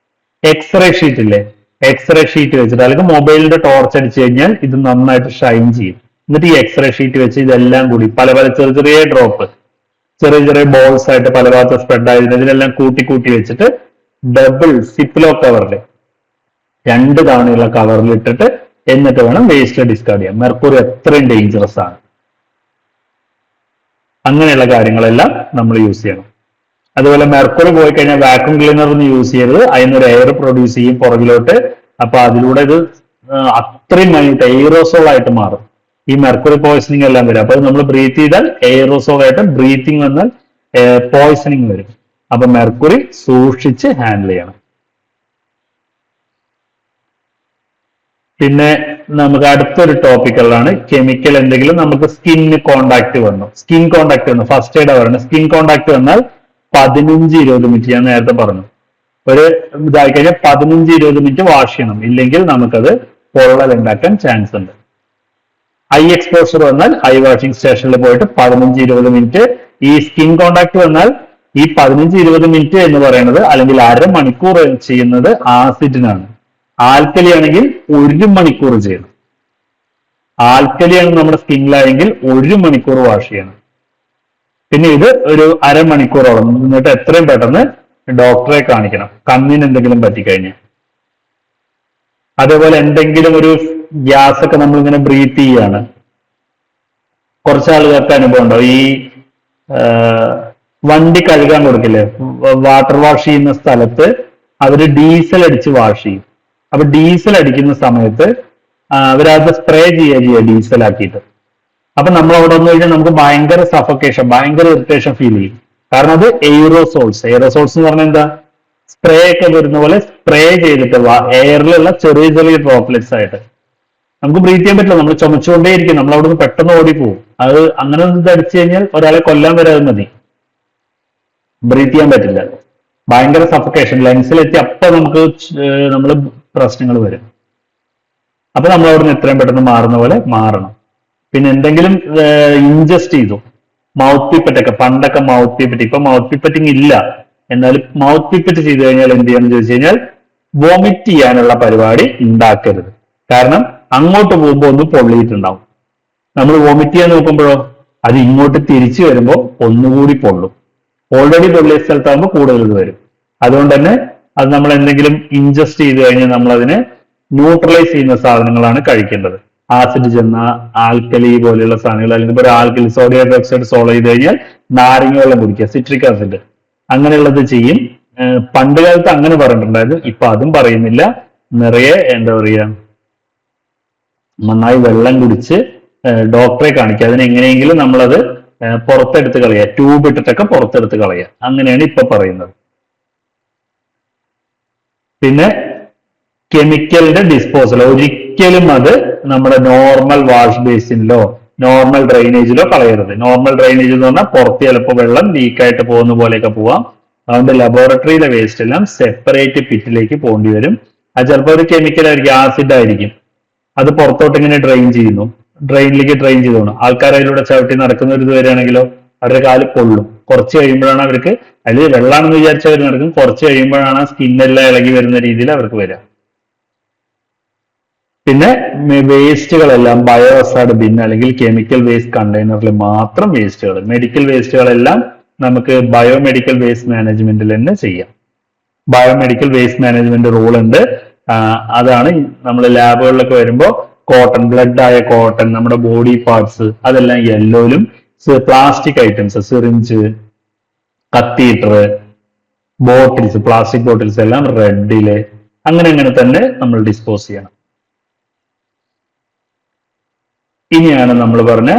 എക്സ്റേ ഷീറ്റ് ഇല്ലേ, എക്സ്റേ ഷീറ്റ് വെച്ചിട്ട് അല്ലെങ്കിൽ മൊബൈലിന്റെ ടോർച്ച് അടിച്ചു കഴിഞ്ഞാൽ ഇത് നന്നായിട്ട് ഷൈൻ ചെയ്യും. എന്നിട്ട് ഈ എക്സ്റേ ഷീറ്റ് വെച്ച് ഇതെല്ലാം കൂടി പല പല ചെറിയ ചെറിയ ഡ്രോപ്പ്, ചെറിയ ചെറിയ ബോൾസ് ആയിട്ട് പല ഭാഗത്ത് സ്പ്രെഡ് ആയിരുന്നു, ഇതിനെല്ലാം കൂട്ടി കൂട്ടി വെച്ചിട്ട് ഡബിൾ സിപ്ലോ കവറിൽ 2 തവണയുള്ള കവറിൽ ഇട്ടിട്ട് എന്നിട്ട് വേണം വേസ്റ്റ് ഡിസ്കാർഡ് ചെയ്യാൻ. മെർക്കുറി അത്രയും ഡേഞ്ചറസ് ആണ്. അങ്ങനെയുള്ള കാര്യങ്ങളെല്ലാം നമ്മൾ യൂസ് ചെയ്യണം. അതുപോലെ മെർക്കുറി പോയി കഴിഞ്ഞാൽ വാക്യൂം ക്ലീനർ ഒന്നും യൂസ് ചെയ്യരുത്. അതിനൊരു എയർ പ്രൊഡ്യൂസ് ചെയ്യും പുറകിലോട്ട്. അപ്പൊ അതിലൂടെ ഇത് അത്രയും മൈന്യൂട്ട് എയറോസോൾ ആയിട്ട് മാറും. ഈ മെർക്കുറി പോയിസണിങ് എല്ലാം വരും. അപ്പൊ നമ്മൾ ബ്രീത്ത് ചെയ്താൽ എയറോസോൾ ആയിട്ട്, ബ്രീത്തിങ് വന്നാൽ പോയിസണിങ് വരും. അപ്പൊ മെർക്കുറി സൂക്ഷിച്ച് ഹാൻഡിൽ ചെയ്യണം. പിന്നെ നമുക്ക് അടുത്തൊരു ടോപ്പിക്കുകളാണ് കെമിക്കൽ. എന്തെങ്കിലും നമുക്ക് സ്കിന്നിന് കോണ്ടാക്ട് വന്നു, ഫസ്റ്റ് എയ്ഡ് പറയുന്നത്. സ്കിൻ കോണ്ടാക്ട് വന്നാൽ 15-20 മിനിറ്റ്, ഞാൻ നേരത്തെ പറഞ്ഞു, ഒരു ഇതായി കഴിഞ്ഞാൽ 15-20 മിനിറ്റ് വാഷ് ചെയ്യണം. ഇല്ലെങ്കിൽ നമുക്കത് പൊള്ളൽ ഉണ്ടാക്കാൻ ചാൻസ് ഉണ്ട്. ഐ എക്സ്പോഷർ വന്നാൽ ഐ വാഷിംഗ് സ്റ്റേഷനിൽ പോയിട്ട് 15-20 മിനിറ്റ്. ഈ സ്കിൻ കോണ്ടാക്ട് വന്നാൽ ഈ 15-20 മിനിറ്റ് എന്ന് പറയുന്നത്, അല്ലെങ്കിൽ അരമണിക്കൂർ ചെയ്യുന്നത് ആസിഡിനാണ്. ആൽക്കലി ആണെങ്കിൽ 1 മണിക്കൂർ ചെയ്യണം. ആൽക്കലിയാണ് നമ്മുടെ സ്കിന്നിലായെങ്കിൽ 1 മണിക്കൂർ വാഷ് ചെയ്യണം. പിന്നെ ഇത് ഒരു അരമണിക്കൂറോളം. എന്നിട്ട് എത്രയും പെട്ടെന്ന് ഡോക്ടറെ കാണിക്കണം കണ്ണിന് എന്തെങ്കിലും പറ്റിക്കഴിഞ്ഞാൽ. അതേപോലെ എന്തെങ്കിലും ഒരു ഗ്യാസ് ഒക്കെ നമ്മളിങ്ങനെ ബ്രീത്ത് ചെയ്യാണ്. കുറച്ച് ആളുകൾക്ക് അനുഭവം ഉണ്ടാവും. ഈ വണ്ടി കഴുകാൻ കൊടുക്കില്ലേ, വാട്ടർ വാഷ് ചെയ്യുന്ന സ്ഥലത്ത് അവര് ഡീസൽ അടിച്ച് വാഷ് ചെയ്യും. അപ്പൊ ഡീസൽ അടിക്കുന്ന സമയത്ത് അവരത് സ്പ്രേ ചെയ്യുക ഡീസൽ ആക്കിയിട്ട്. അപ്പൊ നമ്മൾ അവിടെ വന്നു കഴിഞ്ഞാൽ നമുക്ക് ഭയങ്കര സഫക്കേഷൻ, ഭയങ്കര ഇറിറ്റേഷൻ ഫീൽ ചെയ്യും. കാരണം അത് എയറോസോൾസ് എന്ന് പറഞ്ഞാൽ എന്താ, സ്പ്രേ ഒക്കെ വരുന്ന പോലെ സ്പ്രേ ചെയ്തിട്ട് എയറിലുള്ള ചെറിയ ചെറിയ ഡ്രോപ്ലെറ്റ്സ് ആയിട്ട് നമുക്ക് ബ്രീത്ത് ചെയ്യാൻ പറ്റില്ല. നമ്മൾ ചുമച്ചുകൊണ്ടേയിരിക്കും, നമ്മൾ അവിടെ നിന്ന് പെട്ടെന്ന് ഓടിപ്പോവും. അത് അങ്ങനെ ഒന്ന് അടിച്ചു കഴിഞ്ഞാൽ ഒരാളെ കൊല്ലാൻ വരാതെ മതി, ബ്രീത്ത് ചെയ്യാൻ പറ്റില്ല. ഭയങ്കര സഫക്കേഷൻ, ലങ്സിലെത്തി അപ്പൊ നമുക്ക് നമ്മൾ പ്രശ്നങ്ങൾ വരും. അപ്പൊ നമ്മൾ അവിടെ നിന്ന് എത്രയും പെട്ടെന്ന് മാറുന്ന പോലെ മാറണം. പിന്നെ എന്തെങ്കിലും ഇൻജസ്റ്റ് ചെയ്തു, മൗത്ത് പിപ്പറ്റ് ഒക്കെ, പണ്ടൊക്കെ മൗത്ത് പിപ്പറ്റ്, ഇപ്പൊ മൗത്ത് പിപ്പറ്റിങ് ഇല്ല, എന്നാലും മൗത്ത് പിപ്പറ്റ് ചെയ്തു കഴിഞ്ഞാൽ എന്ത് ചെയ്യണം ചോദിച്ചു കഴിഞ്ഞാൽ വോമിറ്റ് ചെയ്യാനുള്ള പരിപാടി ഉണ്ടാക്കരുത്. കാരണം അങ്ങോട്ട് പോകുമ്പോൾ ഒന്ന് പൊള്ളിയിട്ടുണ്ടാവും. നമ്മൾ വോമിറ്റ് ചെയ്യാൻ നോക്കുമ്പോഴോ അത് ഇങ്ങോട്ട് തിരിച്ചു വരുമ്പോൾ ഒന്നുകൂടി പൊള്ളും. ഓൾറെഡി പൊള്ളിയ സ്ഥലത്താകുമ്പോൾ കൂടുതൽ ഇത് വരും. അതുകൊണ്ട് തന്നെ അത് നമ്മൾ എന്തെങ്കിലും ഇൻജസ്റ്റ് ചെയ്ത് കഴിഞ്ഞാൽ നമ്മൾ അതിനെ ന്യൂട്രലൈസ് ചെയ്യുന്ന സാധനങ്ങളാണ് കഴിക്കേണ്ടത്. ആസിഡ് ചെന്ന ആൽക്കലി പോലെയുള്ള സാധനങ്ങൾ, അല്ലെങ്കിൽ ഒരു ആൽക്കലി സോഡിയം ഹൈഡ്രോക്സൈഡ് സോൾവ് ചെയ്ത് കഴിഞ്ഞാൽ നാരങ്ങ വെള്ളം കുടിക്കുക, സിട്രിക് ആസിഡ് അങ്ങനെയുള്ളത് ചെയ്യും. പണ്ട് കാലത്ത് അങ്ങനെ പറഞ്ഞിട്ടുണ്ടായിരുന്നു, ഇപ്പൊ അതും പറയുന്നില്ല. നിറയെ എന്താ പറയുക, നന്നായി വെള്ളം കുടിച്ച് ഡോക്ടറെ കാണിക്കുക. അതിനെങ്ങനെയെങ്കിലും നമ്മളത് പുറത്തെടുത്ത് കളയുക, ട്യൂബ് ഇട്ടിട്ടൊക്കെ പുറത്തെടുത്ത് കളയുക. അങ്ങനെയാണ് ഇപ്പൊ പറയുന്നത്. പിന്നെ കെമിക്കലിന്റെ ഡിസ്പോസൽ ഒരിക്കലും അത് നമ്മുടെ നോർമൽ വാഷ് ബേസിനിലോ നോർമൽ ഡ്രെയിനേജിലോ കളയരുത്. നോർമൽ ഡ്രെയിനേജ് എന്ന് പറഞ്ഞാൽ പുറത്ത് ചിലപ്പോൾ വെള്ളം ലീക്കായിട്ട് പോകുന്ന പോലെയൊക്കെ പോവാം. അതുകൊണ്ട് ലബോറട്ടറിയിലെ വേസ്റ്റ് എല്ലാം സെപ്പറേറ്റ് പിറ്റിലേക്ക് പോകേണ്ടി വരും. അത് ചിലപ്പോൾ ഒരു കെമിക്കൽ ആയിരിക്കും, ആസിഡ് ആയിരിക്കും, അത് പുറത്തോട്ട് ഇങ്ങനെ ഡ്രെയിനിലേക്ക് ഡ്രെയിൻ ചെയ്തോണം. ആൾക്കാർ അതിലൂടെ ചവിട്ടി നടക്കുന്ന ഒരു ഇത് വരികയാണെങ്കിലോ അവരുടെ കാല് പൊള്ളും. കുറച്ച് കഴിയുമ്പോഴാണ് അവർക്ക്, അതിൽ വെള്ളമാണെന്ന് വിചാരിച്ചവർ നടക്കും, കുറച്ച് കഴിയുമ്പോഴാണ് സ്കിന്നെല്ലാം ഇളകി വരുന്ന രീതിയിൽ അവർക്ക് വരിക. പിന്നെ വേസ്റ്റുകളെല്ലാം ബയോഹസാർഡ് ബിൻ അല്ലെങ്കിൽ കെമിക്കൽ വേസ്റ്റ് കണ്ടെയ്നറിൽ മാത്രം വേസ്റ്റുകൾ. മെഡിക്കൽ വേസ്റ്റുകളെല്ലാം നമുക്ക് ബയോമെഡിക്കൽ വേസ്റ്റ് മാനേജ്മെന്റിൽ തന്നെ ചെയ്യാം. ബയോമെഡിക്കൽ വേസ്റ്റ് മാനേജ്മെന്റ് റൂൾ ഉണ്ട്. അതാണ് നമ്മൾ ലാബുകളിലൊക്കെ വരുമ്പോൾ കോട്ടൺ, ബ്ലഡ് ആയ കോട്ടൺ, നമ്മുടെ ബോഡി പാർട്സ് അതെല്ലാം യെല്ലോയിലും plastic items, syringe, catheter, bottles, plastic bottles എല്ലാം റെഡില് അങ്ങനെ തന്നെ നമ്മൾ ഡിസ്പോസ് ചെയ്യണം. ഇനിയാണ് നമ്മൾ പറഞ്ഞ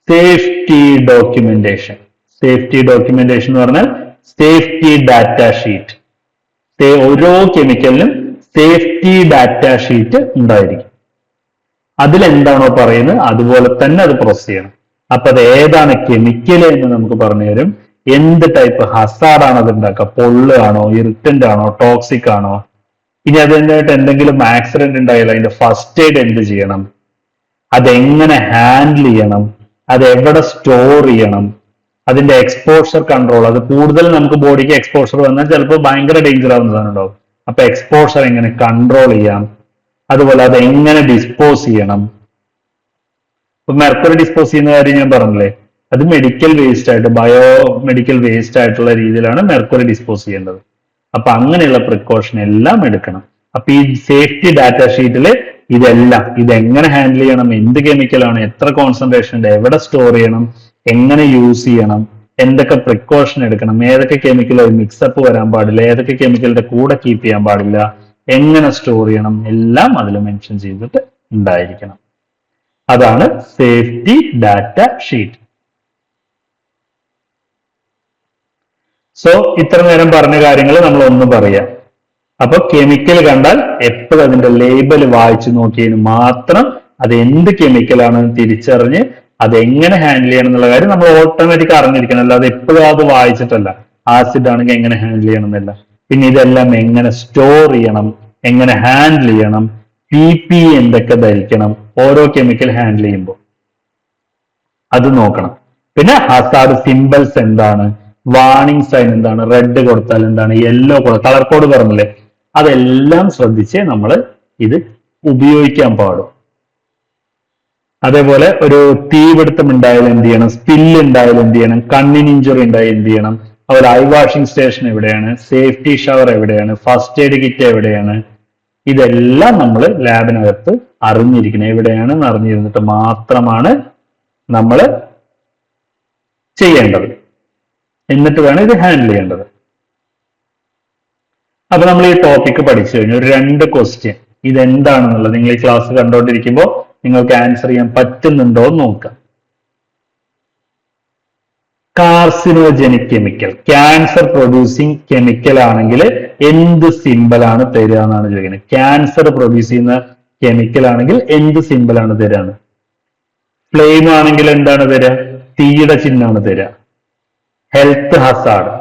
സേഫ്റ്റി ഡോക്യുമെന്റേഷൻ. സേഫ്റ്റി ഡോക്യുമെന്റേഷൻ എന്ന് പറഞ്ഞാൽ സേഫ്റ്റി ഡാറ്റ ഷീറ്റ്. ഓരോ കെമിക്കലിനും സേഫ്റ്റി ഡാറ്റ ഷീറ്റ് ഉണ്ടായിരിക്കും. അതിലെന്താണോ പറയുന്നത് അതുപോലെ തന്നെ അത് പ്രോസസ് ചെയ്യണം. അപ്പൊ അത് ഏതാണ് കെമിക്കൽ എന്ന് നമുക്ക് പറഞ്ഞു തരും. എന്ത് ടൈപ്പ് ഹസാർഡാണ് അത് ഉണ്ടാക്കുക, പൊള്ളുകയാണോ, ഇറിറ്റന്റ് ആണോ, ടോക്സിക് ആണോ, ഇനി അതിനായിട്ട് എന്തെങ്കിലും ആക്സിഡന്റ് ഉണ്ടായാൽ അതിന്റെ ഫസ്റ്റ് എയ്ഡ് എന്ത് ചെയ്യണം, അതെങ്ങനെ ഹാൻഡിൽ ചെയ്യണം, അത് എവിടെ സ്റ്റോർ ചെയ്യണം, അതിന്റെ എക്സ്പോഷർ കൺട്രോൾ, അത് കൂടുതൽ നമുക്ക് ബോഡിക്ക് എക്സ്പോഷർ വന്നാൽ ചിലപ്പോൾ ഭയങ്കര ഡേഞ്ചർ ആവുന്ന ഉണ്ടാവും. അപ്പൊ എക്സ്പോഷർ എങ്ങനെ കൺട്രോൾ ചെയ്യാം, അതുപോലെ അത് എങ്ങനെ ഡിസ്പോസ് ചെയ്യണം. ഇപ്പൊ മെർക്കുറി ഡിസ്പോസ് ചെയ്യുന്ന കാര്യം ഞാൻ പറഞ്ഞില്ലേ, അത് മെഡിക്കൽ വേസ്റ്റ് ആയിട്ട്, ബയോ മെഡിക്കൽ വേസ്റ്റ് ആയിട്ടുള്ള രീതിയിലാണ് മെർക്കുറി ഡിസ്പോസ് ചെയ്യേണ്ടത്. അപ്പൊ അങ്ങനെയുള്ള പ്രിക്കോഷൻ എല്ലാം എടുക്കണം. അപ്പൊ ഈ സേഫ്റ്റി ഡാറ്റ ഷീറ്റിൽ ഇതെല്ലാം, ഇതെങ്ങനെ ഹാൻഡിൽ ചെയ്യണം, എന്ത് കെമിക്കലാണ്, എത്ര കോൺസെൻട്രേഷൻ ഉണ്ട്, എവിടെ സ്റ്റോർ ചെയ്യണം, എങ്ങനെ യൂസ് ചെയ്യണം, എന്തൊക്കെ പ്രിക്കോഷൻ എടുക്കണം, ഏതൊക്കെ കെമിക്കൽ മിക്സപ്പ് വരാൻ പാടില്ല, ഏതൊക്കെ കെമിക്കലിന്റെ കൂടെ കീപ്പ് ചെയ്യാൻ പാടില്ല, എങ്ങനെ സ്റ്റോർ ചെയ്യണം, എല്ലാം അതിൽ മെൻഷൻ ചെയ്തിട്ട് ഉണ്ടായിരിക്കണം. അതാണ് സേഫ്റ്റി ഡാറ്റ ഷീറ്റ്. സോ ഇത്ര നേരം പറഞ്ഞ കാര്യങ്ങൾ നമ്മൾ ഒന്ന് പറയാം. അപ്പൊ കെമിക്കൽ കണ്ടാൽ എപ്പോഴും അതിന്റെ ലേബൽ വായിച്ചു നോക്കിയതിന് മാത്രം അത് എന്ത് കെമിക്കലാണെന്ന് തിരിച്ചറിഞ്ഞ് അത് എങ്ങനെ ഹാൻഡിൽ ചെയ്യണം എന്നുള്ള കാര്യം നമ്മൾ ഓട്ടോമാറ്റിക് അറിഞ്ഞിരിക്കണം. അല്ലാതെ എപ്പോഴും അത് വായിച്ചിട്ടല്ല. ആസിഡ് ആണെങ്കിൽ എങ്ങനെ ഹാൻഡിൽ ചെയ്യണം എന്നല്ല, പിന്നെ ഇതെല്ലാം എങ്ങനെ സ്റ്റോർ ചെയ്യണം, എങ്ങനെ ഹാൻഡിൽ ചെയ്യണം, PP എന്തൊക്കെ ധരിക്കണം ഓരോ കെമിക്കൽ ഹാൻഡിൽ ചെയ്യുമ്പോൾ അത് നോക്കണം. പിന്നെ ഹസാർഡ് സിംബൽസ് എന്താണ്, വാർണിംഗ് സൈൻ എന്താണ്, റെഡ് കൊടുത്താൽ എന്താണ്, യെല്ലോ കളർ കോഡ് പറഞ്ഞില്ലേ, അതെല്ലാം ശ്രദ്ധിച്ച് നമ്മൾ ഇത് ഉപയോഗിക്കാൻ പാടും. അതേപോലെ ഒരു തീപിടുത്തം ഉണ്ടായാലും എന്ത് ചെയ്യണം, സ്പില്ല് ഉണ്ടായാലും എന്ത് ചെയ്യണം, കണ്ണിന് ഇഞ്ചുറി ഉണ്ടായാൽ എന്ത് ചെയ്യണം, അതുപോലെ ഐ വാഷിംഗ് സ്റ്റേഷൻ എവിടെയാണ്, സേഫ്റ്റി ഷവർ എവിടെയാണ്, ഫസ്റ്റ് എയ്ഡ് കിറ്റ് എവിടെയാണ്, ഇതെല്ലാം നമ്മൾ ലാബിനകത്ത് അറിഞ്ഞിരിക്കണം. എവിടെയാണെന്ന് അറിഞ്ഞിരുന്നിട്ട് മാത്രമാണ് നമ്മൾ ചെയ്യേണ്ടത്. എന്നിട്ട് വേണം ഇത് ഹാൻഡിൽ ചെയ്യേണ്ടത്. അപ്പൊ നമ്മൾ ഈ ടോപ്പിക് പഠിച്ചു കഴിഞ്ഞു. ഒരു 2 ക്വസ്റ്റ്യൻ ഇതെന്താണെന്നുള്ളത് നിങ്ങൾ ഈ ക്ലാസ് കണ്ടുകൊണ്ടിരിക്കുമ്പോൾ നിങ്ങൾക്ക് ആൻസർ ചെയ്യാൻ പറ്റുന്നുണ്ടോ എന്ന് നോക്കാം. Carcinogenic chemical, cancer producing chemical ആണെങ്കിൽ എന്ത് സിമ്പലാണ് തരിക എന്നാണ് ചോദിക്കുന്നത്. ക്യാൻസർ പ്രൊഡ്യൂസ് ചെയ്യുന്ന കെമിക്കൽ ആണെങ്കിൽ എന്ത് സിമ്പലാണ് തരാണ്. ഫ്ലെയിം ആണെങ്കിൽ എന്താണ് തരിക, തീയുടെ ചിഹ്നമാണ് തരിക. ഹെൽത്ത് ഹസാർഡ്,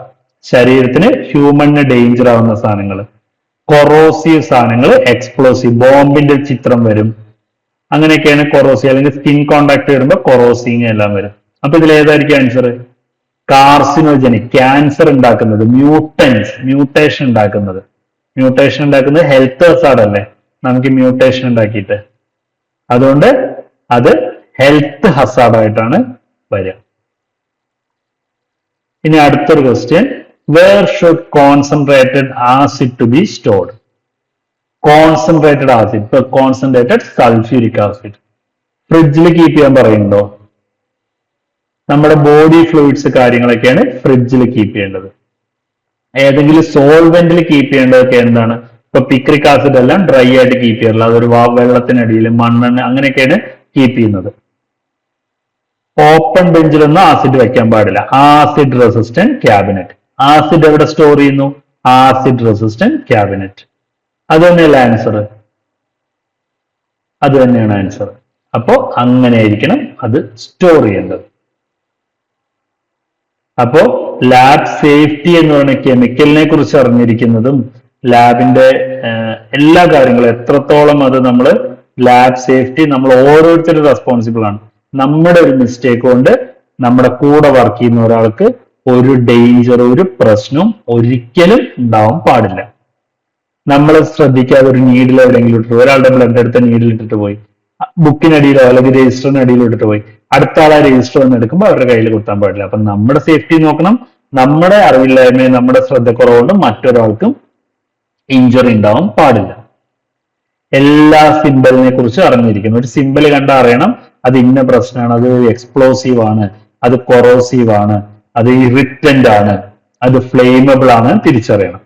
ശരീരത്തിന് ഹ്യൂമണിന് ഡേഞ്ചർ ആവുന്ന സാധനങ്ങൾ. കൊറോസീവ് സാധനങ്ങൾ, എക്സ്പ്ലോസീവ്, ബോംബിന്റെ ചിത്രം വരും. അങ്ങനെയൊക്കെയാണ് കൊറോസീവ്, അല്ലെങ്കിൽ സ്കിൻ കോണ്ടാക്ട് വരുമ്പോൾ കൊറോസീവ് എല്ലാം വരും. അപ്പൊ ഇതിൽ ഏതായിരിക്കും ആൻസർ? കാർസിനോജനിക്, ക്യാൻസർ ഉണ്ടാക്കുന്നത്, മ്യൂട്ടേഷൻ ഉണ്ടാക്കുന്നത് ഹെൽത്ത് ഹസാർഡ് അല്ലേ, നമുക്ക് മ്യൂട്ടേഷൻ ഉണ്ടാക്കിയിട്ട്. അതുകൊണ്ട് അത് ഹെൽത്ത് ഹസാർഡ് ആയിട്ടാണ് വരിക. ഇനി അടുത്തൊരു question, where should concentrated acid to be stored? Concentrated acid, ഇപ്പൊ കോൺസെൻട്രേറ്റഡ് സൾഫ്യൂരിക് ആസിഡ് ഫ്രിഡ്ജിൽ കീപ്പ് ചെയ്യാൻ പറയുന്നുണ്ടോ? നമ്മുടെ ബോഡി ഫ്ലൂയിഡ്സ് കാര്യങ്ങളൊക്കെയാണ് ഫ്രിഡ്ജിൽ കീപ്പ് ചെയ്യേണ്ടത്. ഏതെങ്കിലും സോൾവെന്റിൽ കീപ്പ് ചെയ്യേണ്ടതൊക്കെ എന്താണ്? ഇപ്പൊ പിക്രിക് ആസിഡ് എല്ലാം ഡ്രൈ ആയിട്ട് കീപ്പ് ചെയ്യാറില്ല, അതൊരു വെള്ളത്തിനടിയിൽ, മണ്ണെണ്ണ അങ്ങനെയൊക്കെയാണ് കീപ്പ് ചെയ്യുന്നത്. ഓപ്പൺ ബെഞ്ചിലൊന്നും ആസിഡ് വെക്കാൻ പാടില്ല. ആസിഡ് റെസിസ്റ്റന്റ് ക്യാബിനറ്റ്, ആസിഡ് എവിടെ സ്റ്റോർ ചെയ്യുന്നു? Acid resistant cabinet. അത് തന്നെയല്ല ആൻസർ, അത് തന്നെയാണ് ആൻസർ. അപ്പോ അങ്ങനെയായിരിക്കണം അത് സ്റ്റോർ ചെയ്യേണ്ടത്. അപ്പോ ലാബ് സേഫ്റ്റി എന്ന് പറയുന്ന കെമിക്കലിനെ കുറിച്ച് അറിഞ്ഞിരിക്കുന്നതും ലാബിന്റെ എല്ലാ കാര്യങ്ങളും എത്രത്തോളം അത് നമ്മൾ ലാബ് സേഫ്റ്റി നമ്മൾ ഓരോരുത്തരും റെസ്പോൺസിബിൾ ആണ്. നമ്മുടെ ഒരു മിസ്റ്റേക്ക് കൊണ്ട് നമ്മുടെ കൂടെ വർക്ക് ചെയ്യുന്ന ഒരാൾക്ക് ഒരു ഡേഞ്ചർ, ഒരു പ്രശ്നവും ഒരിക്കലും ഉണ്ടാവാൻ പാടില്ല. നമ്മൾ ശ്രദ്ധിക്കാതെ ഒരു നീഡിൽ എവിടെയെങ്കിലും ഇട്ടിട്ട്, ഒരാളുടെ ബ്ലഡ് എടുത്ത നീഡിൽ ഇട്ടിട്ട് പോയി, ബുക്കിനടിയിലോ അല്ലെങ്കിൽ രജിസ്റ്ററിനടിയിലോ ഇട്ടിട്ട് പോയി, അടുത്ത ആളെ രജിസ്റ്റർ വന്ന് എടുക്കുമ്പോൾ അവരുടെ കയ്യിൽ കുത്താൻ പാടില്ല. അപ്പൊ നമ്മുടെ സേഫ്റ്റി നോക്കണം. നമ്മുടെ അറിവില്ലായ്മയും നമ്മുടെ ശ്രദ്ധക്കുറവുകൊണ്ടും മറ്റൊരാൾക്കും ഇഞ്ചുറി ഉണ്ടാവാൻ പാടില്ല. എല്ലാ സിമ്പലിനെ കുറിച്ച് അറിഞ്ഞിരിക്കണം. ഒരു സിമ്പൽ കണ്ടാൽ അറിയണം അത് ഇന്ന പ്രശ്നമാണ്, അത് എക്സ്പ്ലോസീവ് ആണ്, അത് കൊറോസീവ് ആണ്, അത് ഇറിറ്റന്റ് ആണ്, അത് ഫ്ലെയിമബിൾ ആണ് തിരിച്ചറിയണം.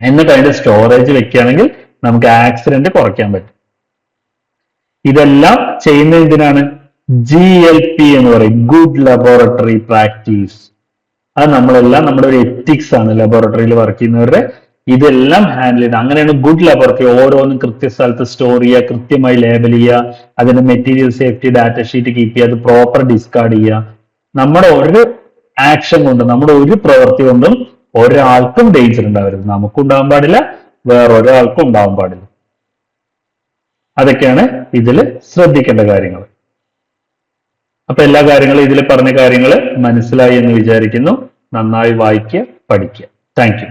എന്നിട്ട് അതിന്റെ സ്റ്റോറേജ് വെക്കുകയാണെങ്കിൽ നമുക്ക് ആക്സിഡന്റ് കുറയ്ക്കാൻ പറ്റും. ഇതെല്ലാം ചെയ്യുന്ന എന്തിനാണ്? GLP എന്ന് പറയും, ഗുഡ് ലബോറട്ടറി പ്രാക്ടീസ്. അത് നമ്മളെല്ലാം നമ്മുടെ ഒരു എത്തിക്സ് ആണ് ലബോറട്ടറിയിൽ വർക്ക് ചെയ്യുന്നവരുടെ. ഇതെല്ലാം ഹാൻഡിൽ ചെയ്യണം. അങ്ങനെയാണ് ഗുഡ് ലബോറട്ടറി. ഓരോന്നും കൃത്യസ്ഥലത്ത് സ്റ്റോർ ചെയ്യുക, കൃത്യമായി ലേബൽ ചെയ്യുക, അതിന്റെ material safety data sheet keep ചെയ്യുക, അത് പ്രോപ്പർ ഡിസ്കാർഡ് ചെയ്യുക. നമ്മുടെ ഒരു ആക്ഷൻ കൊണ്ടും നമ്മുടെ ഒരു പ്രവൃത്തി കൊണ്ടും ഒരാൾക്കും ഡേഞ്ചർ ഉണ്ടാവരുത്. നമുക്കും ഉണ്ടാവാൻ പാടില്ല, വേറൊരാൾക്കും ഉണ്ടാവാൻ പാടില്ല. അതൊക്കെയാണ് ഇതിൽ ശ്രദ്ധിക്കേണ്ട കാര്യങ്ങൾ. അപ്പൊ എല്ലാ കാര്യങ്ങളും ഇതിൽ പറഞ്ഞ കാര്യങ്ങൾ മനസ്സിലായി എന്ന് വിചാരിക്കുന്നു. നന്നായി വായിക്കുക, പഠിക്കുക. Thank you.